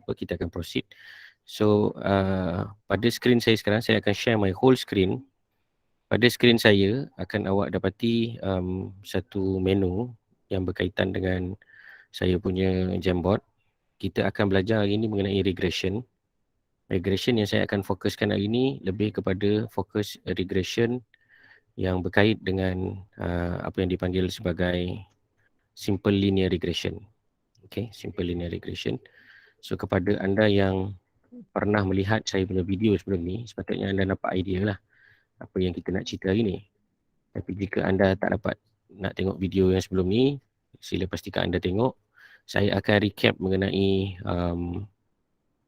apa, kita akan proceed. So pada skrin saya sekarang, saya akan share my whole screen. Pada skrin saya akan awak dapati satu menu yang berkaitan dengan saya punya Jamboard. Kita akan belajar hari ini mengenai regression. Regression yang saya akan fokuskan hari ini lebih kepada fokus regression yang berkait dengan apa yang dipanggil sebagai simple linear regression. Okay, simple linear regression. So kepada anda yang pernah melihat saya punya video sebelum ni, sepatutnya anda dapat idea lah apa yang kita nak cerita hari ni. Tapi jika anda tak dapat nak tengok video yang sebelum ni, sila pastikan anda tengok. Saya akan recap mengenai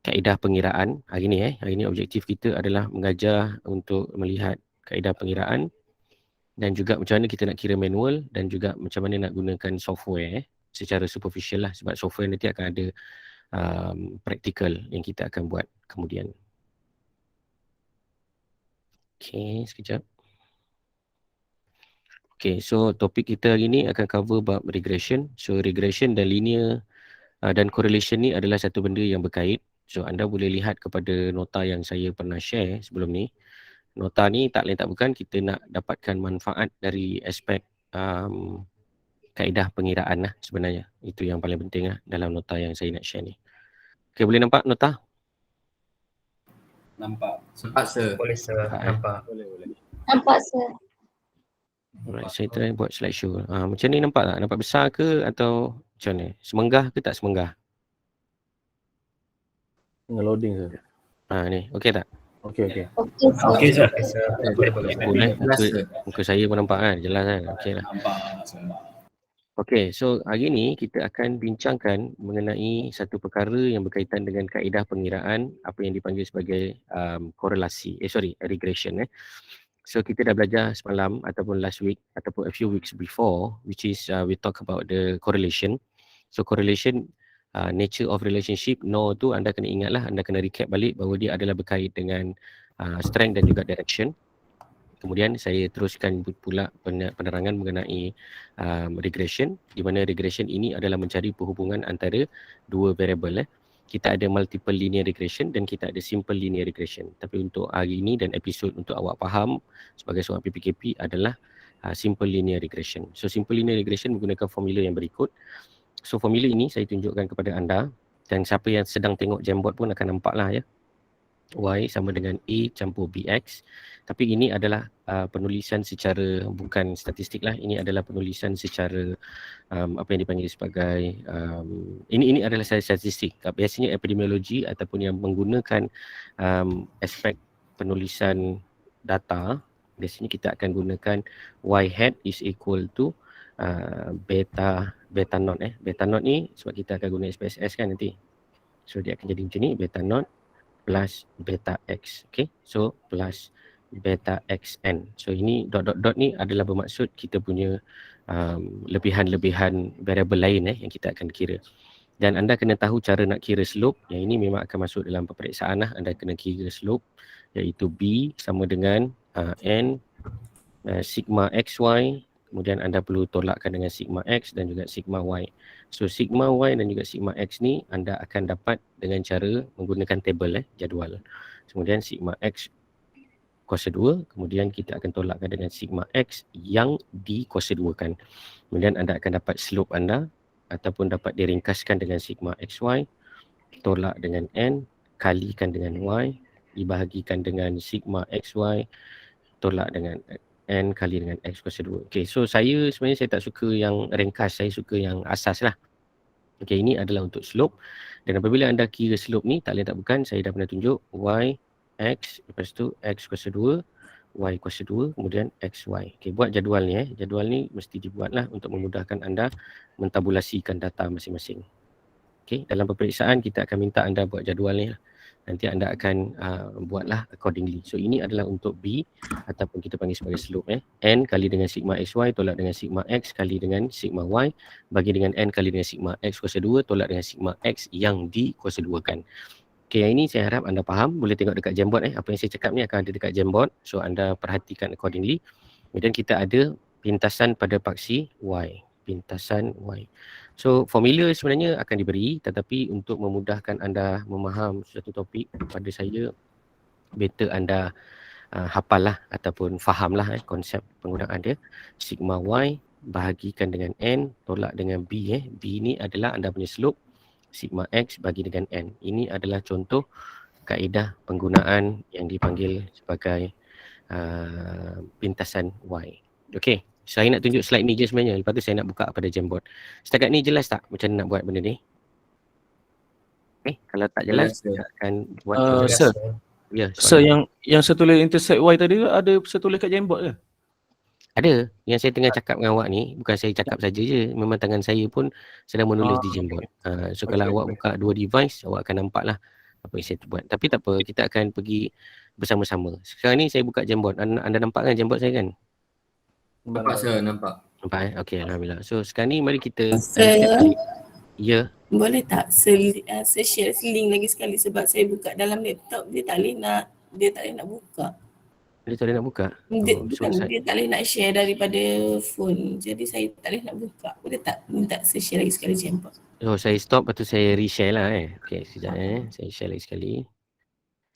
kaedah pengiraan hari ni. Hari ni objektif kita adalah mengajar untuk melihat kaedah pengiraan dan juga macam mana kita nak kira manual dan juga macam mana nak gunakan software secara superficial lah, sebab software nanti akan ada practical yang kita akan buat kemudian. Okay, sekejap. Okay, so topik kita hari ni akan cover bab regression. So regression dan linear dan correlation ni adalah satu benda yang berkait. So anda boleh lihat kepada nota yang saya pernah share sebelum ni. Nota ni tak lain tak bukan kita nak dapatkan manfaat dari aspek kaedah pengiraan lah sebenarnya. Itu yang paling penting lah dalam nota yang saya nak share ni. Okay, boleh nampak nota? Nampak. Nampak sir. Boleh sir, nampak. Boleh. Nampak sir. Alright, saya try buat slideshow. Macam ni nampak tak? Nampak besar ke atau macam ni? Semenggah ke tak semenggah? Tengah loading sir. Ni, okey tak? Okey. Okey sir. Okey sir. Boleh. Boleh. Jelas sir. Muka saya pun nampak kan? Jelas kan? Okey lah. Nampak. Okey, so hari ni kita akan bincangkan mengenai satu perkara yang berkaitan dengan kaedah pengiraan apa yang dipanggil sebagai korelasi. Regression. So kita dah belajar semalam ataupun last week ataupun a few weeks before, which is we talk about the correlation. So correlation, nature of relationship, tu anda kena ingatlah, anda kena recap balik bahawa dia adalah berkait dengan strength dan juga direction. Kemudian saya teruskan pula penerangan mengenai regression, di mana regression ini adalah mencari perhubungan antara dua variable. Kita ada multiple linear regression dan kita ada simple linear regression. Tapi untuk hari ini dan episod untuk awak faham sebagai seorang PPKP adalah simple linear regression. So simple linear regression menggunakan formula yang berikut. So formula ini saya tunjukkan kepada anda dan siapa yang sedang tengok Jamboard pun akan nampak lah ya. Y sama dengan A campur BX. Tapi ini adalah penulisan secara bukan statistik lah. Ini adalah penulisan secara apa yang dipanggil sebagai ini adalah statistik. Biasanya epidemiologi ataupun yang menggunakan aspek penulisan data, biasanya kita akan gunakan Y hat is equal to beta not. Beta not ni sebab kita akan guna SPSS kan nanti. So dia akan jadi macam ni, beta not plus beta x. Okay, so plus beta xn. So ini dot ni adalah bermaksud kita punya lebihan-lebihan variable lain yang kita akan kira. Dan anda kena tahu cara nak kira slope. Yang ini memang akan masuk dalam peperiksaan lah. Anda kena kira slope, iaitu B sama dengan N sigma xy. Kemudian anda perlu tolakkan dengan sigma x dan juga sigma y. So sigma y dan juga sigma x ni anda akan dapat dengan cara menggunakan table jadual. Kemudian sigma x kuasa 2, kemudian kita akan tolakkan dengan sigma x yang dikuasa 2kan. Kemudian anda akan dapat slope anda ataupun dapat diringkaskan dengan sigma xy, tolak dengan n, kalikan dengan y, dibahagikan dengan sigma xy, tolak dengan n kali dengan x kuasa 2. Okay, so sebenarnya saya tak suka yang ringkas, saya suka yang asas lah. Okay, ini adalah untuk slope. Dan apabila anda kira slope ni, tak lain tak bukan, saya dah pernah tunjuk y, x, lepas tu x kuasa 2, y kuasa 2, kemudian xy. Okay, buat jadual ni. Jadual ni mesti dibuatlah untuk memudahkan anda mentabulasikan data masing-masing. Okay, dalam peperiksaan kita akan minta anda buat jadual ni lah. Nanti anda akan buatlah accordingly. So ini adalah untuk B ataupun kita panggil sebagai slope. N kali dengan sigma xy tolak dengan sigma x kali dengan sigma y bagi dengan n kali dengan sigma x kuasa 2 tolak dengan sigma x yang dikuasa 2 kan. Okay, yang ini saya harap anda faham. Boleh tengok dekat Jamboard. Apa yang saya cakap ni akan ada dekat Jamboard. So anda perhatikan accordingly. Kemudian kita ada pintasan pada paksi y. Pintasan y. So formula sebenarnya akan diberi, tetapi untuk memudahkan anda memaham suatu topik, pada saya better anda hafal lah ataupun faham lah konsep penggunaan dia. Sigma Y bahagikan dengan N tolak dengan B. B ni adalah anda punya slope. Sigma X bagi dengan N. Ini adalah contoh kaedah penggunaan yang dipanggil sebagai pintasan Y. Okey, saya nak tunjuk slide ni je sebenarnya. Lepas tu saya nak buka pada Jamboard. Setakat ni jelas tak macam mana nak buat benda ni? Okay, kalau tak jelas, kita akan buat Sir, ya, so yang saya tulis intersect Y tadi ada saya tulis kat Jamboard ke? ada. Yang saya tengah cakap dengan awak ni, bukan saya cakap saja je. Memang tangan saya pun sedang menulis di Jamboard. So kalau awak buka dua device, awak akan nampak lah apa yang saya buat. Tapi tak apa, kita akan pergi bersama-sama. Sekarang ni saya buka Jamboard. Anda nampak kan Jamboard saya kan? Nampak sir, nampak. Nampak Okey, alhamdulillah. So sekarang ni mari kita ya. Boleh tak saya share link lagi sekali sebab saya buka dalam laptop dia tak boleh nak buka. Dia tak boleh nak buka? Dia tak boleh nak share daripada phone. Jadi saya tak boleh nak buka. Boleh tak minta saya share lagi sekali Jamboard? Oh, saya stop lepas tu saya reshare lah Okey, sekejap saya share lagi sekali.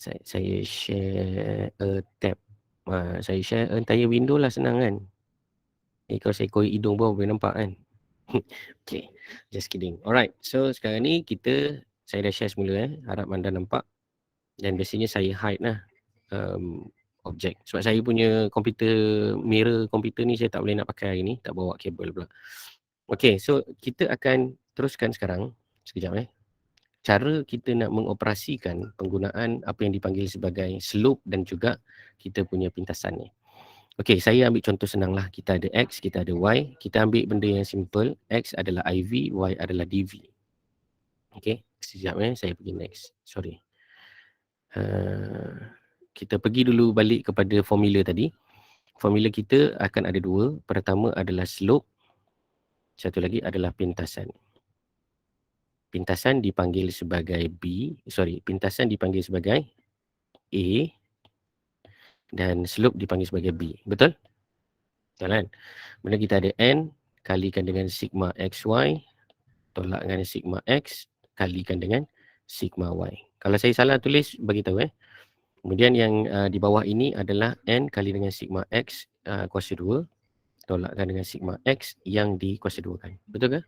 Saya share a tab. Saya share entire window lah, senang kan? Kalau saya koyak hidung pun boleh nampak kan? Okay, just kidding. Alright, so sekarang ni saya dah share semula harap anda nampak. Dan biasanya saya hide lah objek. Sebab saya punya komputer, mirror komputer ni saya tak boleh nak pakai hari ni, tak bawa kabel pula. Okay, so kita akan teruskan sekarang. Sekejap cara kita nak mengoperasikan penggunaan apa yang dipanggil sebagai slope dan juga kita punya pintasan ni. Okey, saya ambil contoh senang lah. Kita ada X, kita ada Y. Kita ambil benda yang simple. X adalah IV, Y adalah DV. Okey, sekejap saya pergi next. Sorry. Kita pergi dulu balik kepada formula tadi. Formula kita akan ada dua. Pertama adalah slope. Satu lagi adalah pintasan. Pintasan dipanggil sebagai pintasan dipanggil sebagai A dan slope dipanggil sebagai B. Betul? Betul kan? Kemudian kita ada N kalikan dengan sigma XY tolak dengan sigma X kalikan dengan sigma Y. Kalau saya salah tulis, bagi tahu Kemudian yang di bawah ini adalah N kali dengan sigma X kuasa 2 tolakkan dengan sigma X yang dikuasa 2 kan. Betul ke?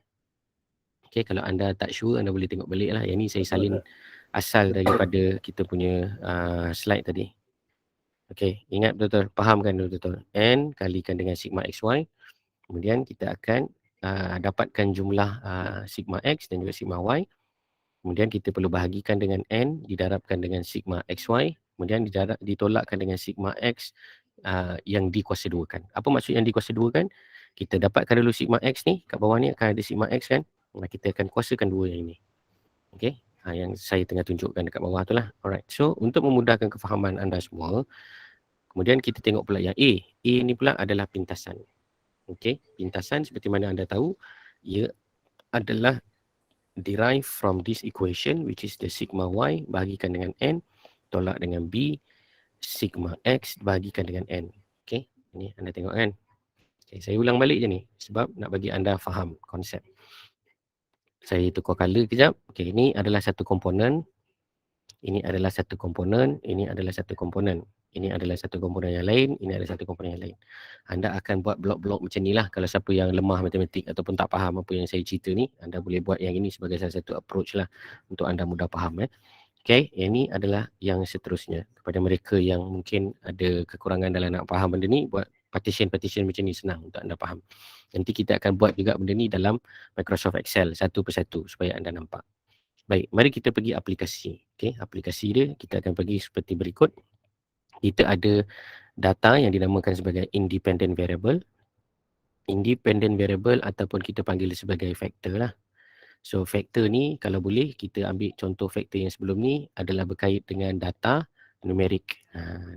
Okay, kalau anda tak sure, anda boleh tengok balik lah. Yang ni saya salin asal daripada kita punya slide tadi. Okay, ingat betul-betul, faham kan betul-betul. N kalikan dengan sigma XY. Kemudian kita akan dapatkan jumlah sigma X dan juga sigma Y. Kemudian kita perlu bahagikan dengan N, didarabkan dengan sigma XY. Kemudian ditolakkan dengan sigma X yang dikuasa 2 kan. Apa maksud yang dikuasa 2 kan? Kita dapatkan dulu sigma X ni, kat bawah ni akan ada sigma X kan. Kita akan kuasakan 2 yang ini. Okay, yang saya tengah tunjukkan dekat bawah tu lah. Alright, so untuk memudahkan kefahaman anda semua, kemudian kita tengok pula yang A. A ni pula adalah pintasan. Okay, pintasan seperti mana anda tahu, ia adalah derived from this equation which is the sigma Y bahagikan dengan N tolak dengan B, sigma X bahagikan dengan N. Okay, ini anda tengok kan. Okay, saya ulang balik je ni sebab nak bagi anda faham konsep. Saya tukar color kejap. Okay, ini adalah satu komponen. Ini adalah satu komponen. Ini adalah satu komponen. Ini adalah satu komponen yang lain. Ini adalah satu komponen yang lain. Anda akan buat blok-blok macam ni lah. Kalau siapa yang lemah matematik ataupun tak faham apa yang saya cerita ni, anda boleh buat yang ini sebagai salah satu approach lah untuk anda mudah faham. Okay, yang ini adalah yang seterusnya. Kepada mereka yang mungkin ada kekurangan dalam nak faham benda ni, buat partition-partition macam ni senang untuk anda faham. Nanti kita akan buat juga benda ni dalam Microsoft Excel satu persatu supaya anda nampak. Baik, mari kita pergi aplikasi. Okay, aplikasi dia kita akan pergi seperti berikut. Kita ada data yang dinamakan sebagai independent variable. Independent variable ataupun kita panggil sebagai factor lah. So factor ni kalau boleh kita ambil contoh factor yang sebelum ni adalah berkait dengan data numerik.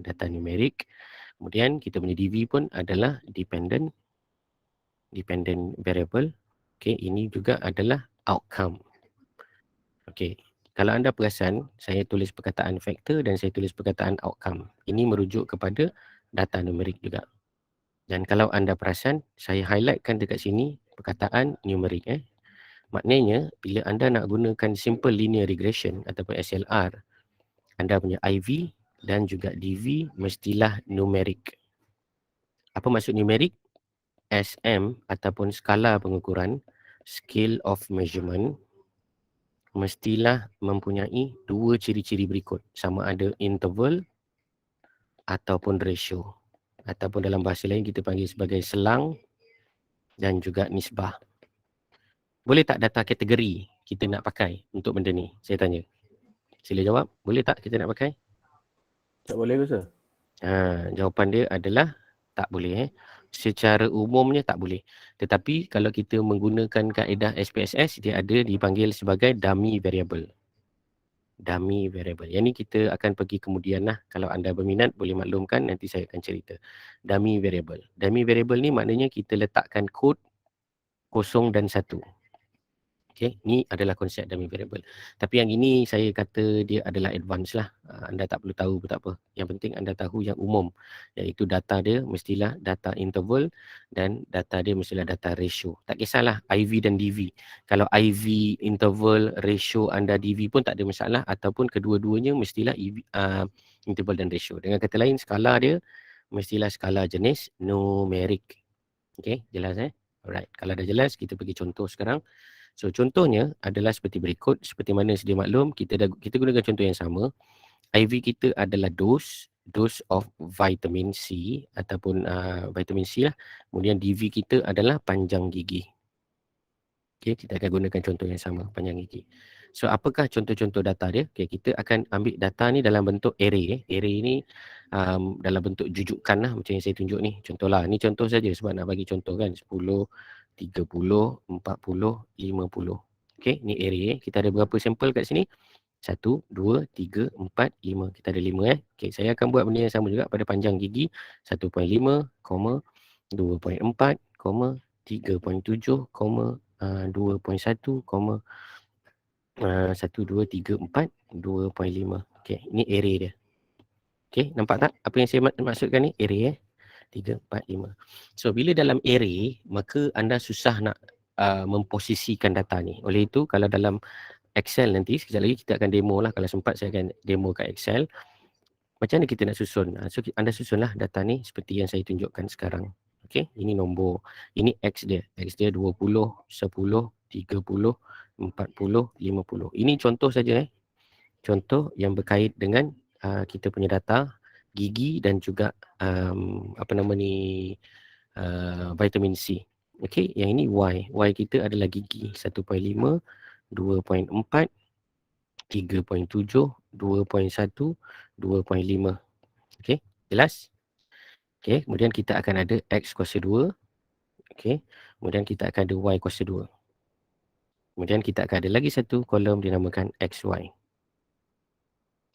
Data numerik. Kemudian kita punya DV pun adalah dependent variable. Okay, ini juga adalah outcome. Okay, kalau anda perasan, saya tulis perkataan factor dan saya tulis perkataan outcome. Ini merujuk kepada data numerik juga. Dan kalau anda perasan, saya highlightkan dekat sini perkataan numerik. Maknanya bila anda nak gunakan simple linear regression ataupun SLR, anda punya IV dan juga DV mestilah numerik. Apa maksud numerik? SM ataupun skala pengukuran, scale of measurement, mestilah mempunyai dua ciri-ciri berikut. Sama ada interval ataupun ratio. Ataupun dalam bahasa lain kita panggil sebagai selang dan juga nisbah. Boleh tak data kategori kita nak pakai untuk benda ni? Saya tanya. Sila jawab. Boleh tak kita nak pakai? Tak boleh ke sir? Jawapan dia adalah tak boleh. Secara umumnya tak boleh. Tetapi kalau kita menggunakan kaedah SPSS, dia ada dipanggil sebagai dummy variable. Dummy variable. Yang ni kita akan pergi kemudian lah. Kalau anda berminat boleh maklumkan, nanti saya akan cerita. Dummy variable. Dummy variable ni maknanya kita letakkan kod 0 dan 1. Okay, ni adalah konsep dummy variable. Tapi yang ini saya kata dia adalah advance lah. Anda tak perlu tahu pun tak apa. Yang penting anda tahu yang umum. Iaitu data dia mestilah data interval dan data dia mestilah data ratio. Tak kisahlah IV dan DV. Kalau IV, interval, ratio anda DV pun tak ada masalah. Ataupun kedua-duanya mestilah interval dan ratio. Dengan kata lain, skala dia mestilah skala jenis numerik. Okay, jelas Alright, kalau dah jelas kita pergi contoh sekarang. So contohnya adalah seperti berikut. Seperti mana sedia maklum, kita gunakan contoh yang sama. IV kita adalah dose of vitamin C ataupun vitamin C lah. Kemudian DV kita adalah panjang gigi. Okay, kita akan gunakan contoh yang sama, panjang gigi. So apakah contoh-contoh data dia? Okay, kita akan ambil data ni dalam bentuk array. Array ni dalam bentuk jujukan lah, macam yang saya tunjuk ni. Contohlah, ni contoh saja sebab nak bagi contoh kan. 10, 30, 40, 50. Okay, ni array. Kita ada berapa sampel kat sini? 1, 2, 3, 4, 5. Kita ada 5 Okay, saya akan buat benda yang sama juga pada panjang gigi. 1.5, 2.4, 3.7, 2.1, 1, 2, 3, 4, 2.5. Okay, ini array dia. Okay, nampak tak apa yang saya maksudkan ni? Array 3, 4, 5. So, bila dalam array, maka anda susah nak memposisikan data ni. Oleh itu, kalau dalam Excel nanti, sekejap lagi kita akan demo lah. Kalau sempat saya akan demo kat Excel. Macam mana kita nak susun? So, anda susunlah data ni seperti yang saya tunjukkan sekarang. Okay, ini nombor. Ini X dia. X dia 20, 10, 30, 40, 50. Ini contoh saja Contoh yang berkait dengan kita punya data gigi dan juga vitamin C. Okey, yang ini Y. Y kita adalah gigi 1.5, 2.4, 3.7, 2.1, 2.5. Okey, jelas? Okey, kemudian kita akan ada X kuasa 2. Okey, kemudian kita akan ada Y kuasa 2. Kemudian kita akan ada lagi satu kolom dinamakan XY.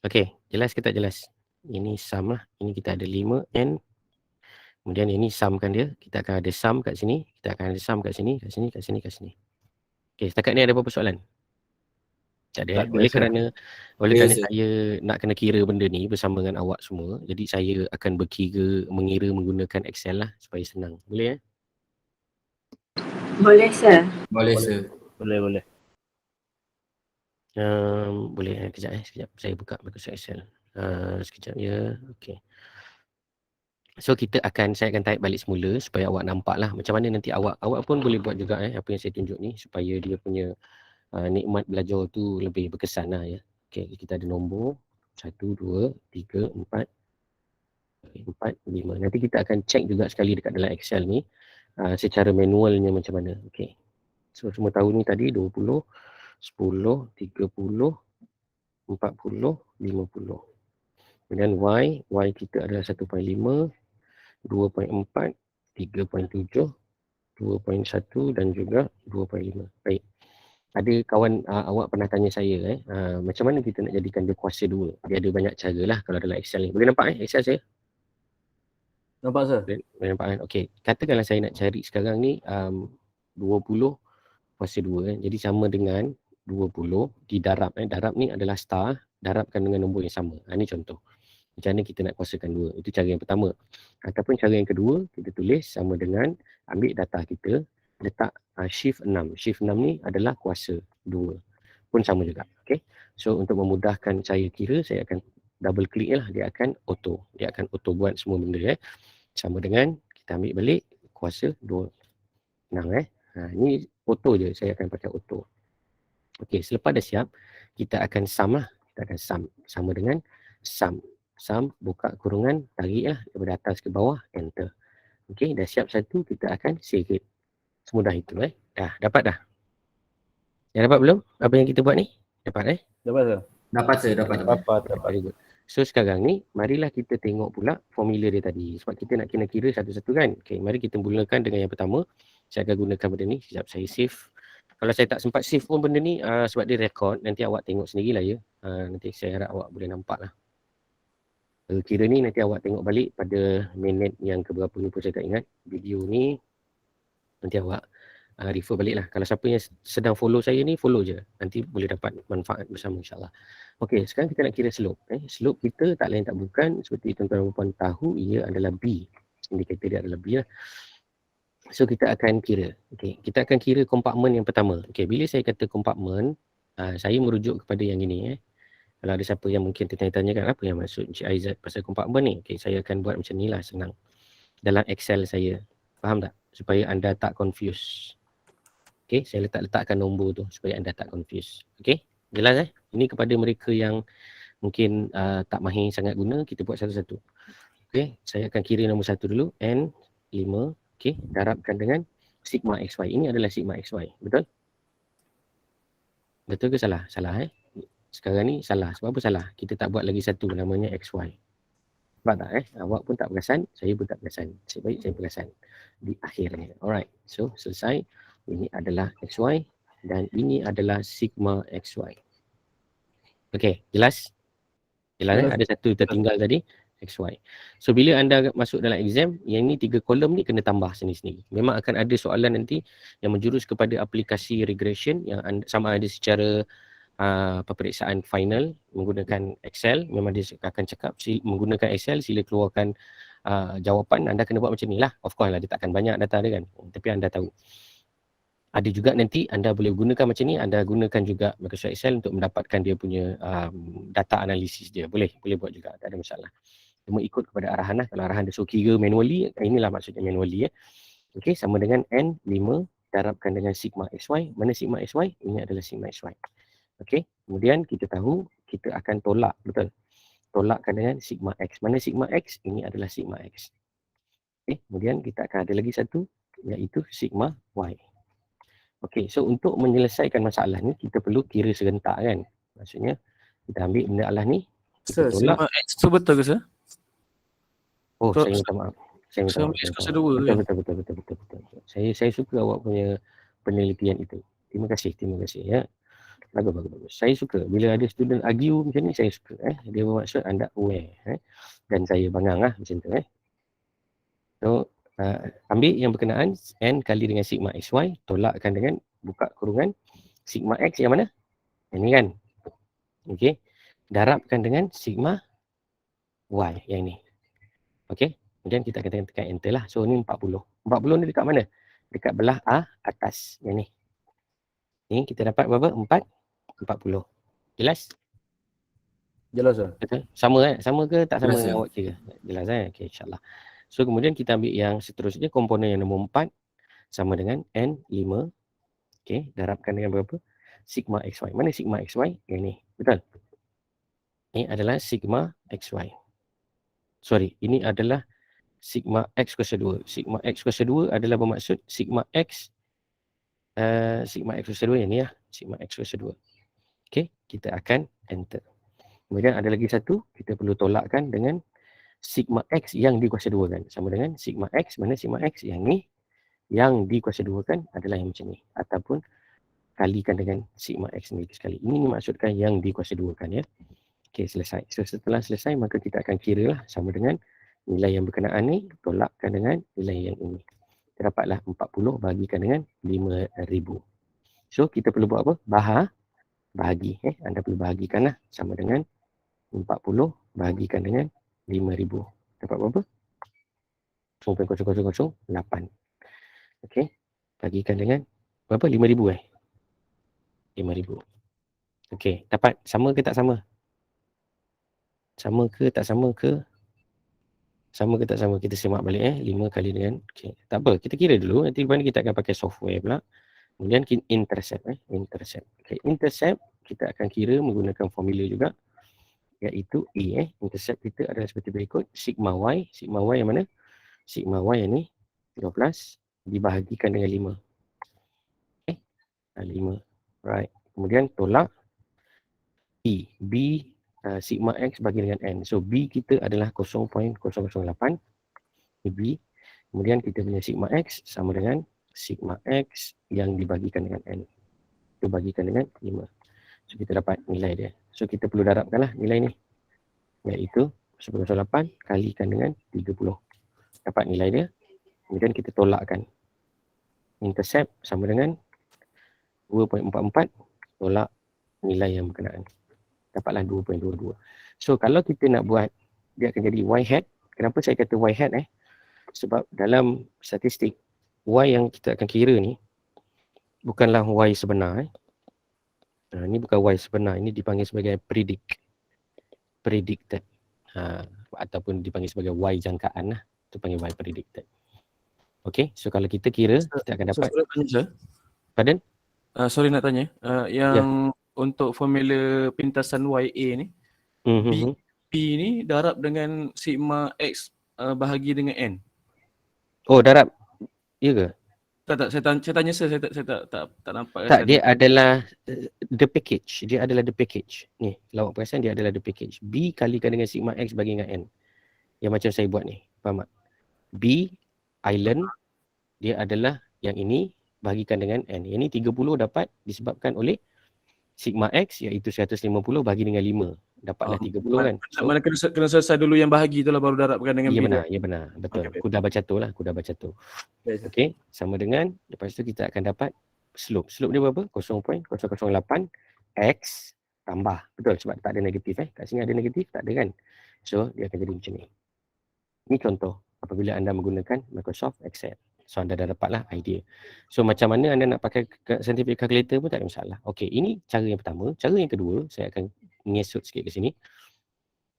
Okey, jelas ke tak jelas? Ini sum lah. Ini kita ada 5N. Kemudian ini sumkan dia. Kita akan ada sum kat sini. Kita akan ada sum kat sini, kat sini, kat sini, kat sini. Okey, setakat ni ada apa-apa soalan? Tak ada. Oleh kerana saya nak kena kira benda ni bersama dengan awak semua. Jadi saya akan mengira menggunakan Excel lah supaya senang. Boleh Boleh sir. Boleh sir. Boleh. Boleh sekejap saya buka Microsoft Excel. Sekejap ya. Okey. So saya akan tarik balik semula supaya awak nampak lah macam mana nanti awak pun boleh buat juga apa yang saya tunjuk ni supaya dia punya nikmat belajar tu lebih berkesan lah ya. Okey, kita ada nombor 1, 2, 3, 4, 5. Nanti kita akan check juga sekali dekat dalam Excel ni secara manualnya macam mana. Okey. So semua tahu ni tadi 20, 10, 30, 40, 50. Kemudian Y kita adalah 1.5, 2.4, 3.7, 2.1 dan juga 2.5. Baik. Ada kawan awak pernah tanya saya macam mana kita nak jadikan dia kuasa 2. Dia ada banyak cara lah kalau dalam Excel ni. Boleh nampak Excel saya? Nampak sir? Boleh nampak kan? Okey. Katakanlah saya nak cari sekarang ni 20 kuasa 2 Jadi sama dengan 20 didarab. Darab ni adalah star, darabkan dengan nombor yang sama. Ini contoh. Macam mana kita nak kuasakan 2. Itu cara yang pertama. Ataupun cara yang kedua, kita tulis sama dengan ambil data kita, letak shift 6. Shift 6 ni adalah kuasa 2. Pun sama juga. Okay. So untuk memudahkan saya kira, saya akan double klik lah. Dia akan auto. Dia akan auto buat semua benda. Sama dengan kita ambil balik kuasa 2. Senang ini auto je. Saya akan pakai auto. Okay, selepas dah siap, kita akan sum lah. Kita akan sum. Sama dengan sum. Sum, buka kurungan, tarik lah daripada atas ke bawah, enter. Okay, dah siap satu, kita akan save it. Semudah itu Dah, dapat dah? Dah dapat belum? Apa yang kita buat ni? Dapat Dapat sir? Dapat sir, dapat. Dapat. Very good. So sekarang ni, marilah kita tengok pula formula dia tadi. Sebab kita nak kira satu-satu kan. Okay, mari kita mulakan dengan yang pertama. Saya akan gunakan benda ni. Sekejap saya save. Kalau saya tak sempat save pun benda ni, sebab dia record, nanti awak tengok sendirilah ya. Nanti saya harap awak boleh nampak lah. Kira ni nanti awak tengok balik pada minit yang keberapa ni pun saya tak ingat. Video ni nanti awak refer balik lah. Kalau siapa yang sedang follow saya ni, follow je. Nanti boleh dapat manfaat bersama insyaAllah. Okey, sekarang kita nak kira slope. Slope kita tak lain tak bukan, seperti tuan-tuan dan puan tahu, ia adalah B. Indikator dia adalah B lah. So kita akan kira. Okey, kita akan kira kompartmen yang pertama. Okey, bila saya kata kompartmen, saya merujuk kepada yang ini. Kalau ada siapa yang mungkin tertanya-tanyakan apa yang maksud Encik Aizat pasal kompartmen ni, okay, saya akan buat macam ni lah, senang. Dalam Excel saya, faham tak? Supaya anda tak confuse. Okay, saya letakkan nombor tu supaya anda tak confuse. Okay, jelas Ini kepada mereka yang mungkin tak mahir sangat guna, kita buat satu-satu. Okay, saya akan kira nombor 1 dulu, N5, okay, darabkan dengan sigma XY. Ini adalah sigma XY, betul? Betul ke salah? Salah Sekarang ni salah. Sebab apa salah? Kita tak buat lagi satu namanya XY. Sebab tak awak pun tak perasan, saya pun tak perasan. Sebaik saya perasan di akhirnya. Alright. So selesai. Ini adalah XY dan ini adalah sigma XY. Okey, jelas? Jelas Ada satu tertinggal tadi, XY. So bila anda masuk dalam exam, yang ni 3 kolom ni kena tambah sendiri-sendiri. Memang akan ada soalan nanti yang menjurus kepada aplikasi regression yang sama ada secara peperiksaan final menggunakan Excel. Memang dia akan cakap menggunakan Excel sila keluarkan jawapan. Anda kena buat macam ni lah. Of course lah, dia takkan banyak data dia kan, tapi anda tahu. Ada juga nanti anda boleh gunakan macam ni, anda gunakan juga Microsoft Excel untuk mendapatkan dia punya data analisis dia. Boleh buat juga, tak ada masalah. Cuma ikut kepada arahan lah. Kalau arahan dia suruh kira manually, inilah maksudnya manually Okey, sama dengan N5 darabkan dengan sigma XY. Mana sigma XY? Ini adalah sigma XY. Okey, kemudian kita tahu kita akan tolak, betul? Tolakkan dengan sigma X. Mana sigma X? Ini adalah sigma X. Okey, kemudian kita akan ada lagi satu, iaitu sigma Y. Okey, so untuk menyelesaikan masalah ni, kita perlu kira serentak kan? Maksudnya, kita ambil benda Allah ni, kita tolak. Sigma X tu betul ke sir? Oh, saya minta maaf. Betul. Saya suka awak punya penelitian itu. Terima kasih ya. Bagus. Saya suka bila ada student argue macam ni, saya suka dia bermaksud anda aware dan saya bangang lah macam tu So ambil yang berkenaan N kali dengan sigma XY, tolakkan dengan buka kurungan sigma X yang mana? Ini kan. Okey. Darabkan dengan sigma Y yang ni. Okey. Kemudian kita akan tekan enter lah. So ni 40. 40 ni dekat mana? Dekat belah atas yang ni. Ni kita dapat berapa? 40. Jelas? Jelas sir. Betul? Sama Sama ke tak sama Jelas, dengan awak kira? Jelas Okey, insyaAllah. So kemudian kita ambil yang seterusnya, komponen yang nombor 4 sama dengan N5. Okey, darabkan dengan berapa? Sigma XY. Mana sigma XY? Yang ni. Betul? Ini adalah sigma XY. Sorry, ini adalah sigma X kuasa 2. Sigma X kuasa 2 adalah bermaksud sigma X kuasa 2 yang ni lah. Sigma X kuasa 2. Okey, kita akan enter. Kemudian ada lagi satu, kita perlu tolakkan dengan sigma X yang dikuasa 2 kan. Sama dengan sigma X, mana sigma X? Yang ni, yang dikuasa 2 kan adalah yang macam ni. Ataupun kalikan dengan sigma X sendiri sekali. Ini maksudkan yang dikuasa 2 kan ya. Okey, selesai. So setelah selesai, maka kita akan kira lah sama dengan nilai yang berkenaan ni, tolakkan dengan nilai yang ini. Terdapatlah 40 bahagikan dengan 5,000. So kita perlu buat apa? Bahagi. Anda perlu bahagikan lah sama dengan 40 bahagikan dengan 5,000. Dapat berapa? 0.0008. Okey. Bagikan dengan Berapa? 5,000 5,000. Okey, dapat sama ke tak sama? Sama ke tak sama ke? Sama ke tak sama? Kita semak balik 5 kali dengan, okey. Tak apa, kita kira dulu. Nanti lepas ni kita akan pakai software pula. Kemudian intercept intercept. Okey, intercept kita akan kira menggunakan formula juga, iaitu E intercept kita adalah seperti berikut. Sigma Y yang mana? Sigma Y yang ni 12 dibahagikan dengan 5. Okey, 5. Right. Kemudian tolak B sigma X bagi dengan N. So B kita adalah 0.008 B. Kemudian kita punya sigma X sama dengan sigma X yang dibagikan dengan N. Itu bagikan dengan 5. So kita dapat nilai dia. So kita perlu darabkanlah nilai ni. Iaitu 0.08 kalikan dengan 30. Dapat nilai dia. Kemudian kita tolakkan. Intercept sama dengan 2.44 tolak nilai yang berkenaan. Dapatlah 2.22. So kalau kita nak buat, dia akan jadi Y hat. Kenapa saya kata Y hat Sebab dalam statistik, Y yang kita akan kira ni bukanlah Y sebenar ini bukan Y sebenar, ini dipanggil sebagai predicted ataupun dipanggil sebagai Y jangkaan itu panggil Y predicted. Okey, so kalau kita kira, kita akan dapat. Pardon? Sorry nak tanya, yang untuk formula pintasan YA ni, P ni darab dengan sigma X bahagi dengan N. Oh, darab. Ya ke? Tak, saya tanya saya tak nampak. Tak, dia adalah the package. Dia adalah the package. Ni, kalau awak perasan dia adalah the package. B kalikan dengan sigma X bagi dengan N. Yang macam saya buat ni. Faham tak? B, island, dia adalah yang ini bahagikan dengan N. Yang ni 30 dapat disebabkan oleh sigma X iaitu 150 bagi dengan 5. Dapatlah 30 kan. So, mana kena selesai dulu yang bahagi tu lah baru darabkan dengan B. Ya benar. Betul. Okay, kuda bercatur. Okey, sama dengan lepas tu kita akan dapat slope. Slope dia berapa? 0.008 X tambah. Betul sebab tak ada negatif Kat sini ada negatif, tak ada kan. So dia akan jadi macam ni. Ini contoh apabila anda menggunakan Microsoft Excel. So anda dah dapatlah idea. So macam mana anda nak pakai scientific calculator pun tak ada masalah. Okey, ini cara yang pertama. Cara yang kedua, saya akan mengesut sikit ke sini.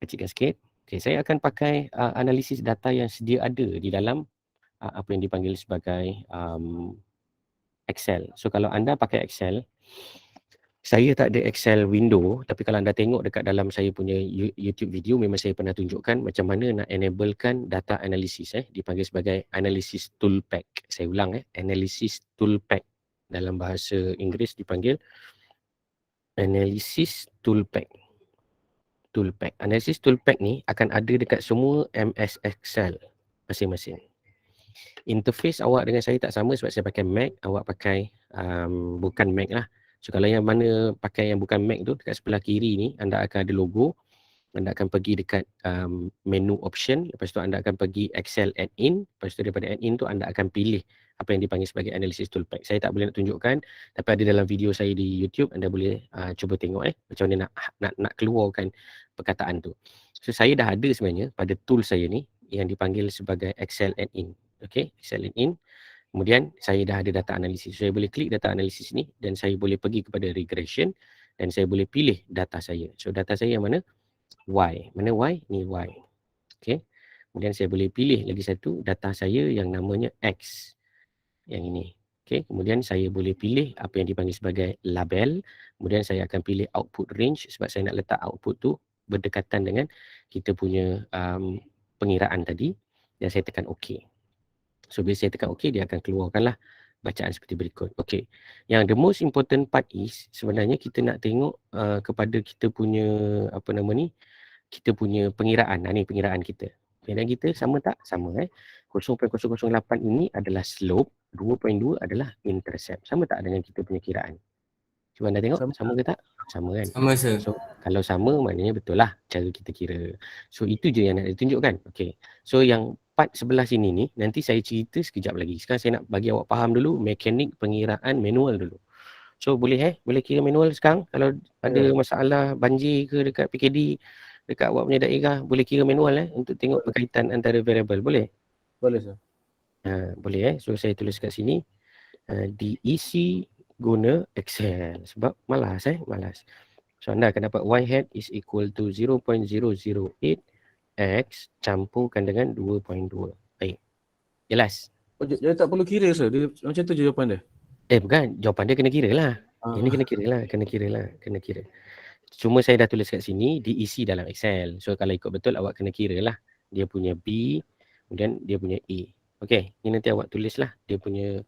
Kecilkan sikit. Okey, saya akan pakai analisis data yang sedia ada di dalam apa yang dipanggil sebagai Excel. So kalau anda pakai Excel, saya tak ada Excel window, tapi kalau anda tengok dekat dalam saya punya YouTube video, memang saya pernah tunjukkan macam mana nak enablekan data analysis dipanggil sebagai analysis toolpack. Saya ulang analysis toolpack. Dalam bahasa Inggeris dipanggil analysis toolpack. Analysis toolpack ni akan ada dekat semua MS Excel masing-masing. Interface awak dengan saya tak sama sebab saya pakai Mac, awak pakai bukan Mac lah. So kalau yang mana pakai yang bukan Mac tu, dekat sebelah kiri ni anda akan ada logo. Anda akan pergi dekat menu option, lepas tu anda akan pergi Excel add-in, lepas tu daripada add-in tu anda akan pilih apa yang dipanggil sebagai analysis toolpack. Saya tak boleh nak tunjukkan, tapi ada dalam video saya di YouTube, anda boleh cuba tengok macam mana nak keluarkan perkataan tu. So saya dah ada sebenarnya pada tool saya ni yang dipanggil sebagai Excel add-in. Okey, Excel add-in. Kemudian saya dah ada data analisis. Saya boleh klik data analisis ni dan saya boleh pergi kepada regression dan saya boleh pilih data saya. So data saya yang mana? Y. Mana Y? Ni Y. Okey. Kemudian saya boleh pilih lagi satu data saya yang namanya X. Yang ini. Okey. Kemudian saya boleh pilih apa yang dipanggil sebagai label. Kemudian saya akan pilih output range sebab saya nak letak output tu berdekatan dengan kita punya pengiraan tadi dan saya tekan OK. So bila saya tekan OK, dia akan keluarkanlah bacaan seperti berikut. Okey. Yang the most important part is sebenarnya kita nak tengok kepada kita punya apa nama ni? Kita punya pengiraan. Ni pengiraan kita. Pengiraan kita sama tak? Sama 0.008 ini adalah slope, 2.2 adalah intercept. Sama tak dengan kita punya kiraan? Cuba anda tengok sama ke tak? Sama kan? Sama sir. So kalau sama maknanya betul lah cara kita kira. So itu je yang nak ditunjukkan. Okey. So yang part sebelah sini ni nanti saya cerita sekejap lagi. Sekarang saya nak bagi awak faham dulu mekanik pengiraan manual dulu. So boleh boleh kira manual sekarang kalau ada masalah banjir ke dekat PKD dekat awak punya daerah boleh kira manual untuk tengok berkaitan antara variable. Boleh? Boleh sir. Boleh So saya tulis kat sini diisi guna Excel sebab malas. So anda akan dapat y hat is equal to 0.008x campurkan dengan 2.2. Baik. Jelas? Dia tak perlu kira sir. Dia macam tu je jawapan dia. Bukan, jawapan dia kena kira lah. Ini kena kira. Cuma saya dah tulis kat sini diisi dalam Excel. So kalau ikut betul awak kena kira lah. Dia punya B, kemudian dia punya A. Okey, ini nanti awak tulis lah dia punya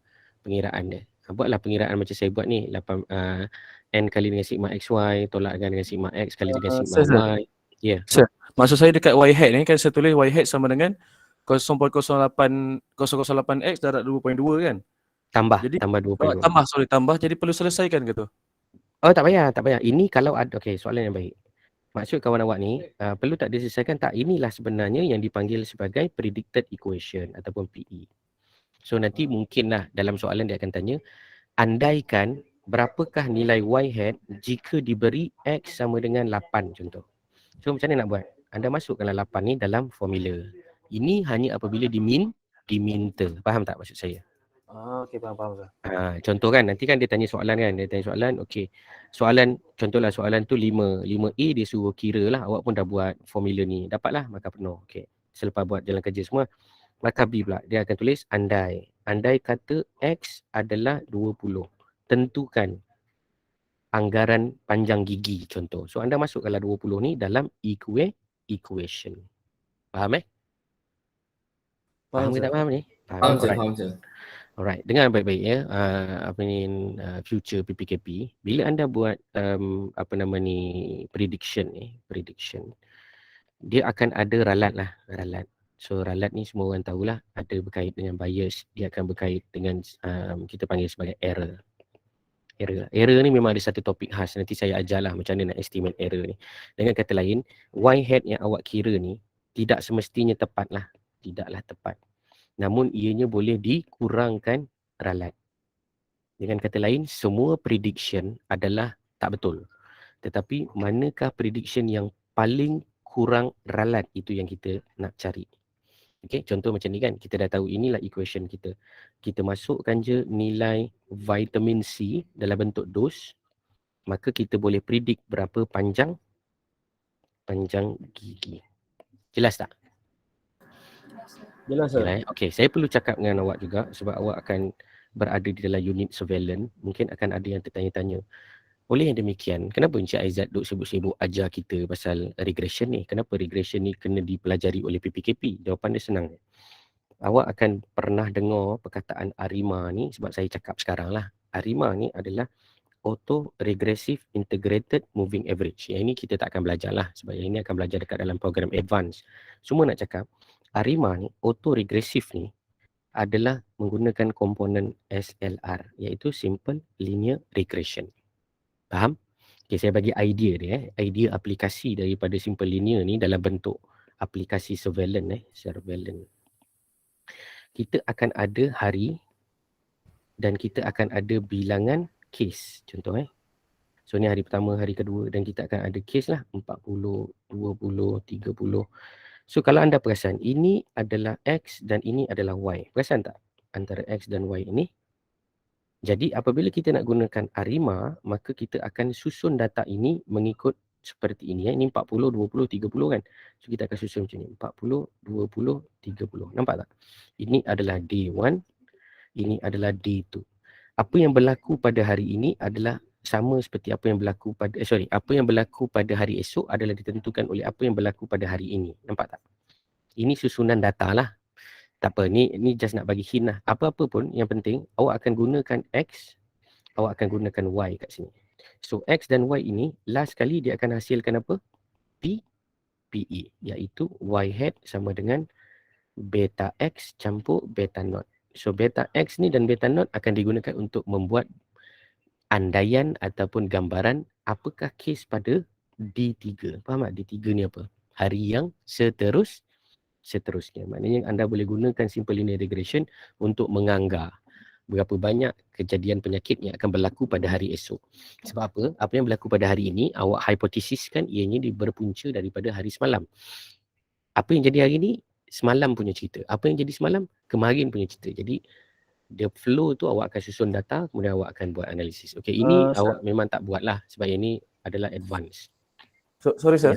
pengiraan dia. Buatlah pengiraan macam saya buat ni. N kali dengan sigma XY, tolakkan dengan sigma X kali dengan sigma Y. Ya. Sir, maksud saya dekat y hat ni kan saya tulis y hat sama dengan 0.008x darab 2.2 kan? Tambah 2.2. Tambah. Jadi perlu selesaikan ke tu? Oh tak payah. Ini kalau ada, okey, soalan yang baik. Maksud kawan awak ni, perlu tak diselesaikan? Tak, inilah sebenarnya yang dipanggil sebagai predicted equation ataupun PE. So nanti mungkinlah dalam soalan dia akan tanya, andaikan berapakah nilai y hat jika diberi x sama dengan 8 contoh. So macam mana nak buat? Anda masukkanlah 8 ni dalam formula. Ini hanya apabila diminta. Faham tak maksud saya? Okey, faham sir. Contoh kan, nanti kan dia tanya soalan kan. Okey. Contohlah soalan tu 5A dia suruh kira lah. Awak pun dah buat formula ni. Dapatlah markah penuh. Okey. Selepas buat jalan kerja semua, markah B pula. Dia akan tulis andai. Andai kata X adalah 20. Tentukan anggaran panjang gigi contoh. So anda masukkanlah 20 ni dalam equation. Faham Faham ke tak faham ni? Faham sir. Alright, dengar baik-baik ya. Future PPKP, bila anda buat prediction, dia akan ada ralat. So ralat ni semua orang tahulah ada berkait dengan bias, dia akan berkait dengan kita panggil sebagai error. Error ni memang ada satu topik khas, nanti saya ajarlah macam mana nak estimate error ni. Dengan kata lain, y hat yang awak kira ni tidak semestinya tepatlah, tidaklah tepat. Namun ianya boleh dikurangkan ralat. Dengan kata lain, semua prediction adalah tak betul. Tetapi manakah prediction yang paling kurang ralat, itu yang kita nak cari. Okey, contoh macam ni kan, kita dah tahu inilah equation kita. Kita masukkan je nilai vitamin C dalam bentuk dos, maka kita boleh predict berapa panjang gigi. Jelas tak? Jelas sir. Okey, saya perlu cakap dengan awak juga sebab awak akan berada di dalam unit surveillance. Mungkin akan ada yang tertanya-tanya, oleh yang demikian, kenapa Encik Aizat duk sibuk-sibuk ajar kita pasal regression ni? Kenapa regression ni kena dipelajari oleh PPKP? Jawapan dia senang. Awak akan pernah dengar perkataan ARIMA ni, sebab saya cakap sekarang lah. ARIMA ni adalah Auto Regressive Integrated Moving Average. Yang ini kita tak akan belajar lah, sebab yang ini akan belajar dekat dalam program advance. Semua nak cakap, ARIMA ni, auto regressive ni adalah menggunakan komponen SLR, iaitu Simple Linear Regression. Faham? Okay, saya bagi idea dia. Idea aplikasi daripada Simple Linear ni dalam bentuk aplikasi surveillance. Kita akan ada hari dan kita akan ada bilangan case. Contoh So ni hari pertama, hari kedua, dan kita akan ada case lah 40, 20, 30. So kalau anda perasan, ini adalah X dan ini adalah Y. Perasan tak antara X dan Y ini? Jadi apabila kita nak gunakan ARIMA, maka kita akan susun data ini mengikut seperti ini. Ini 40, 20, 30 kan. So kita akan susun macam ni. 40, 20, 30. Nampak tak? Ini adalah day 1. Ini adalah day 2. Apa yang berlaku pada hari ini adalah sama seperti apa yang berlaku pada apa yang berlaku pada hari esok adalah ditentukan oleh apa yang berlaku pada hari ini. Nampak tak? Ini susunan data lah. Tak apa, ni just nak bagi hint lah. Apa-apa pun yang penting, awak akan gunakan X, awak akan gunakan Y kat sini. So X dan Y ini last kali dia akan hasilkan apa? PE, iaitu Y hat sama dengan beta X campur beta naught. So beta X ni dan beta naught akan digunakan untuk membuat andaian ataupun gambaran apakah kes pada D3. Faham tak? D3 ni apa? Hari yang seterusnya. Maknanya anda boleh gunakan simple linear regression untuk menganggar berapa banyak kejadian penyakit yang akan berlaku pada hari esok. Sebab apa? Apa yang berlaku pada hari ini, awak hipotesiskan ianya berpunca daripada hari semalam. Apa yang jadi hari ini, semalam punya cerita. Apa yang jadi semalam, kemarin punya cerita. Jadi Dia flow tu awak akan susun data, kemudian awak akan buat analisis. Okey, ini awak memang tak buat lah sebab ini adalah advance. Sorry sir.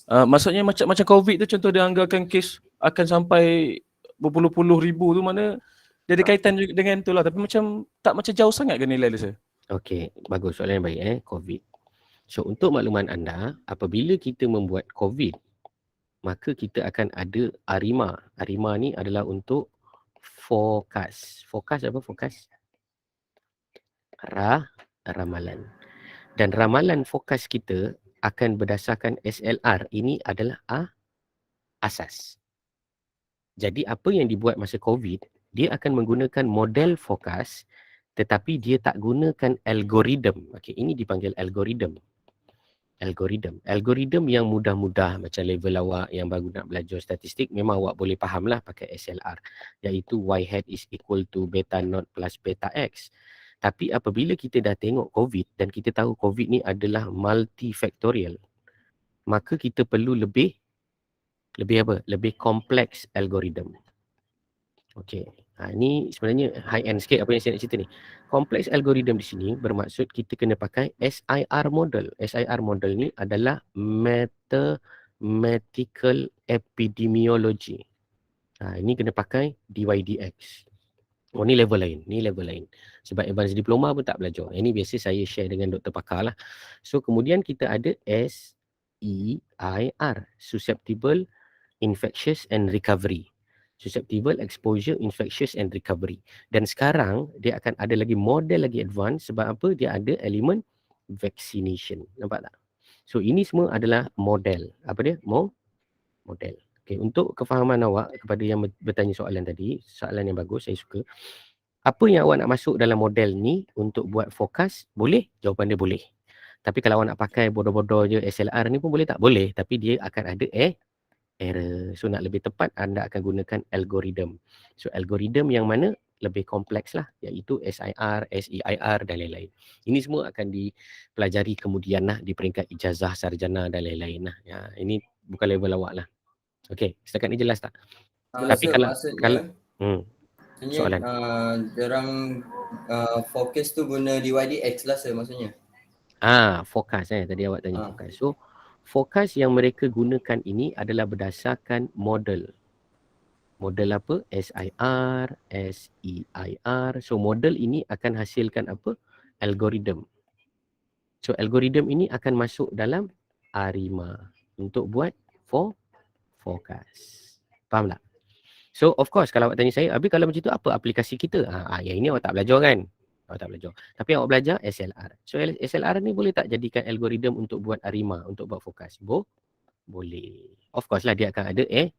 Maksudnya macam COVID tu, contoh dia anggarkan kes akan sampai berpuluh-puluh ribu tu, mana dia ada kaitan juga dengan tu lah, tapi macam tak macam jauh sangat ke nilai dia sir? Okey, bagus, soalan yang baik COVID. So untuk makluman anda, apabila kita membuat COVID, maka kita akan ada ARIMA. ARIMA ni adalah untuk forecast. Forecast apa forecast? Ramalan. Dan ramalan forecast kita akan berdasarkan SLR. Ini adalah asas. Jadi apa yang dibuat masa COVID, dia akan menggunakan model forecast tetapi dia tak gunakan algoritma. Okey, ini dipanggil algoritma. Algoritma yang mudah-mudah macam level awak yang baru nak belajar statistik, memang awak boleh faham lah pakai SLR, iaitu y hat is equal to beta naught plus beta x. Tapi apabila kita dah tengok COVID dan kita tahu COVID ni adalah multifactorial, maka kita perlu lebih kompleks algoritma. Okey. Ini sebenarnya high end sikit apa yang saya nak cerita ni. Kompleks algoritma di sini bermaksud kita kena pakai SIR model. SIR model ni adalah mathematical epidemiology. Ini kena pakai DYDX. Oh, ni level lain. Sebab advanced diploma pun tak belajar. Ini biasa saya share dengan doktor pakar lah. So kemudian kita ada SEIR, susceptible, infectious and recovery. Susceptible, exposure, infectious and recovery. Dan sekarang dia akan ada lagi model lagi advance. Sebab apa? Dia ada elemen vaccination. Nampak tak? So ini semua adalah model. Apa dia? Model. Okay, untuk kefahaman awak kepada yang bertanya soalan tadi, soalan yang bagus, saya suka. Apa yang awak nak masuk dalam model ni untuk buat forecast? Boleh? Jawapan dia boleh. Tapi kalau awak nak pakai bodoh-bodoh je SLR ni pun boleh tak? Boleh. Tapi dia akan ada error. So nak lebih tepat anda akan gunakan algoritma. So algoritma yang mana lebih kompleks lah, iaitu SIR, SEIR dan lain-lain. Ini semua akan dipelajari kemudian lah di peringkat ijazah, sarjana dan lain-lain lah. Ya, ini bukan level awak lah. Okey, setakat ni jelas tak? Tapi kalau soalan. Diorang fokus tu guna DYDX lah sir maksudnya. Forecast tadi awak tanya forecast. So forecast yang mereka gunakan ini adalah berdasarkan model. Model apa? SIR, SEIR. So model ini akan hasilkan apa? Algoritma. So algoritma ini akan masuk dalam ARIMA untuk buat forecast. Faham tak? So of course kalau awak tanya saya, habis kalau macam tu apa aplikasi kita? Yang ini awak tak belajar kan? Awak tak belajar. Tapi awak belajar SLR. So SLR ni boleh tak jadikan algoritma untuk buat ARIMA, untuk buat forecast? Boleh. Of course lah dia akan ada error.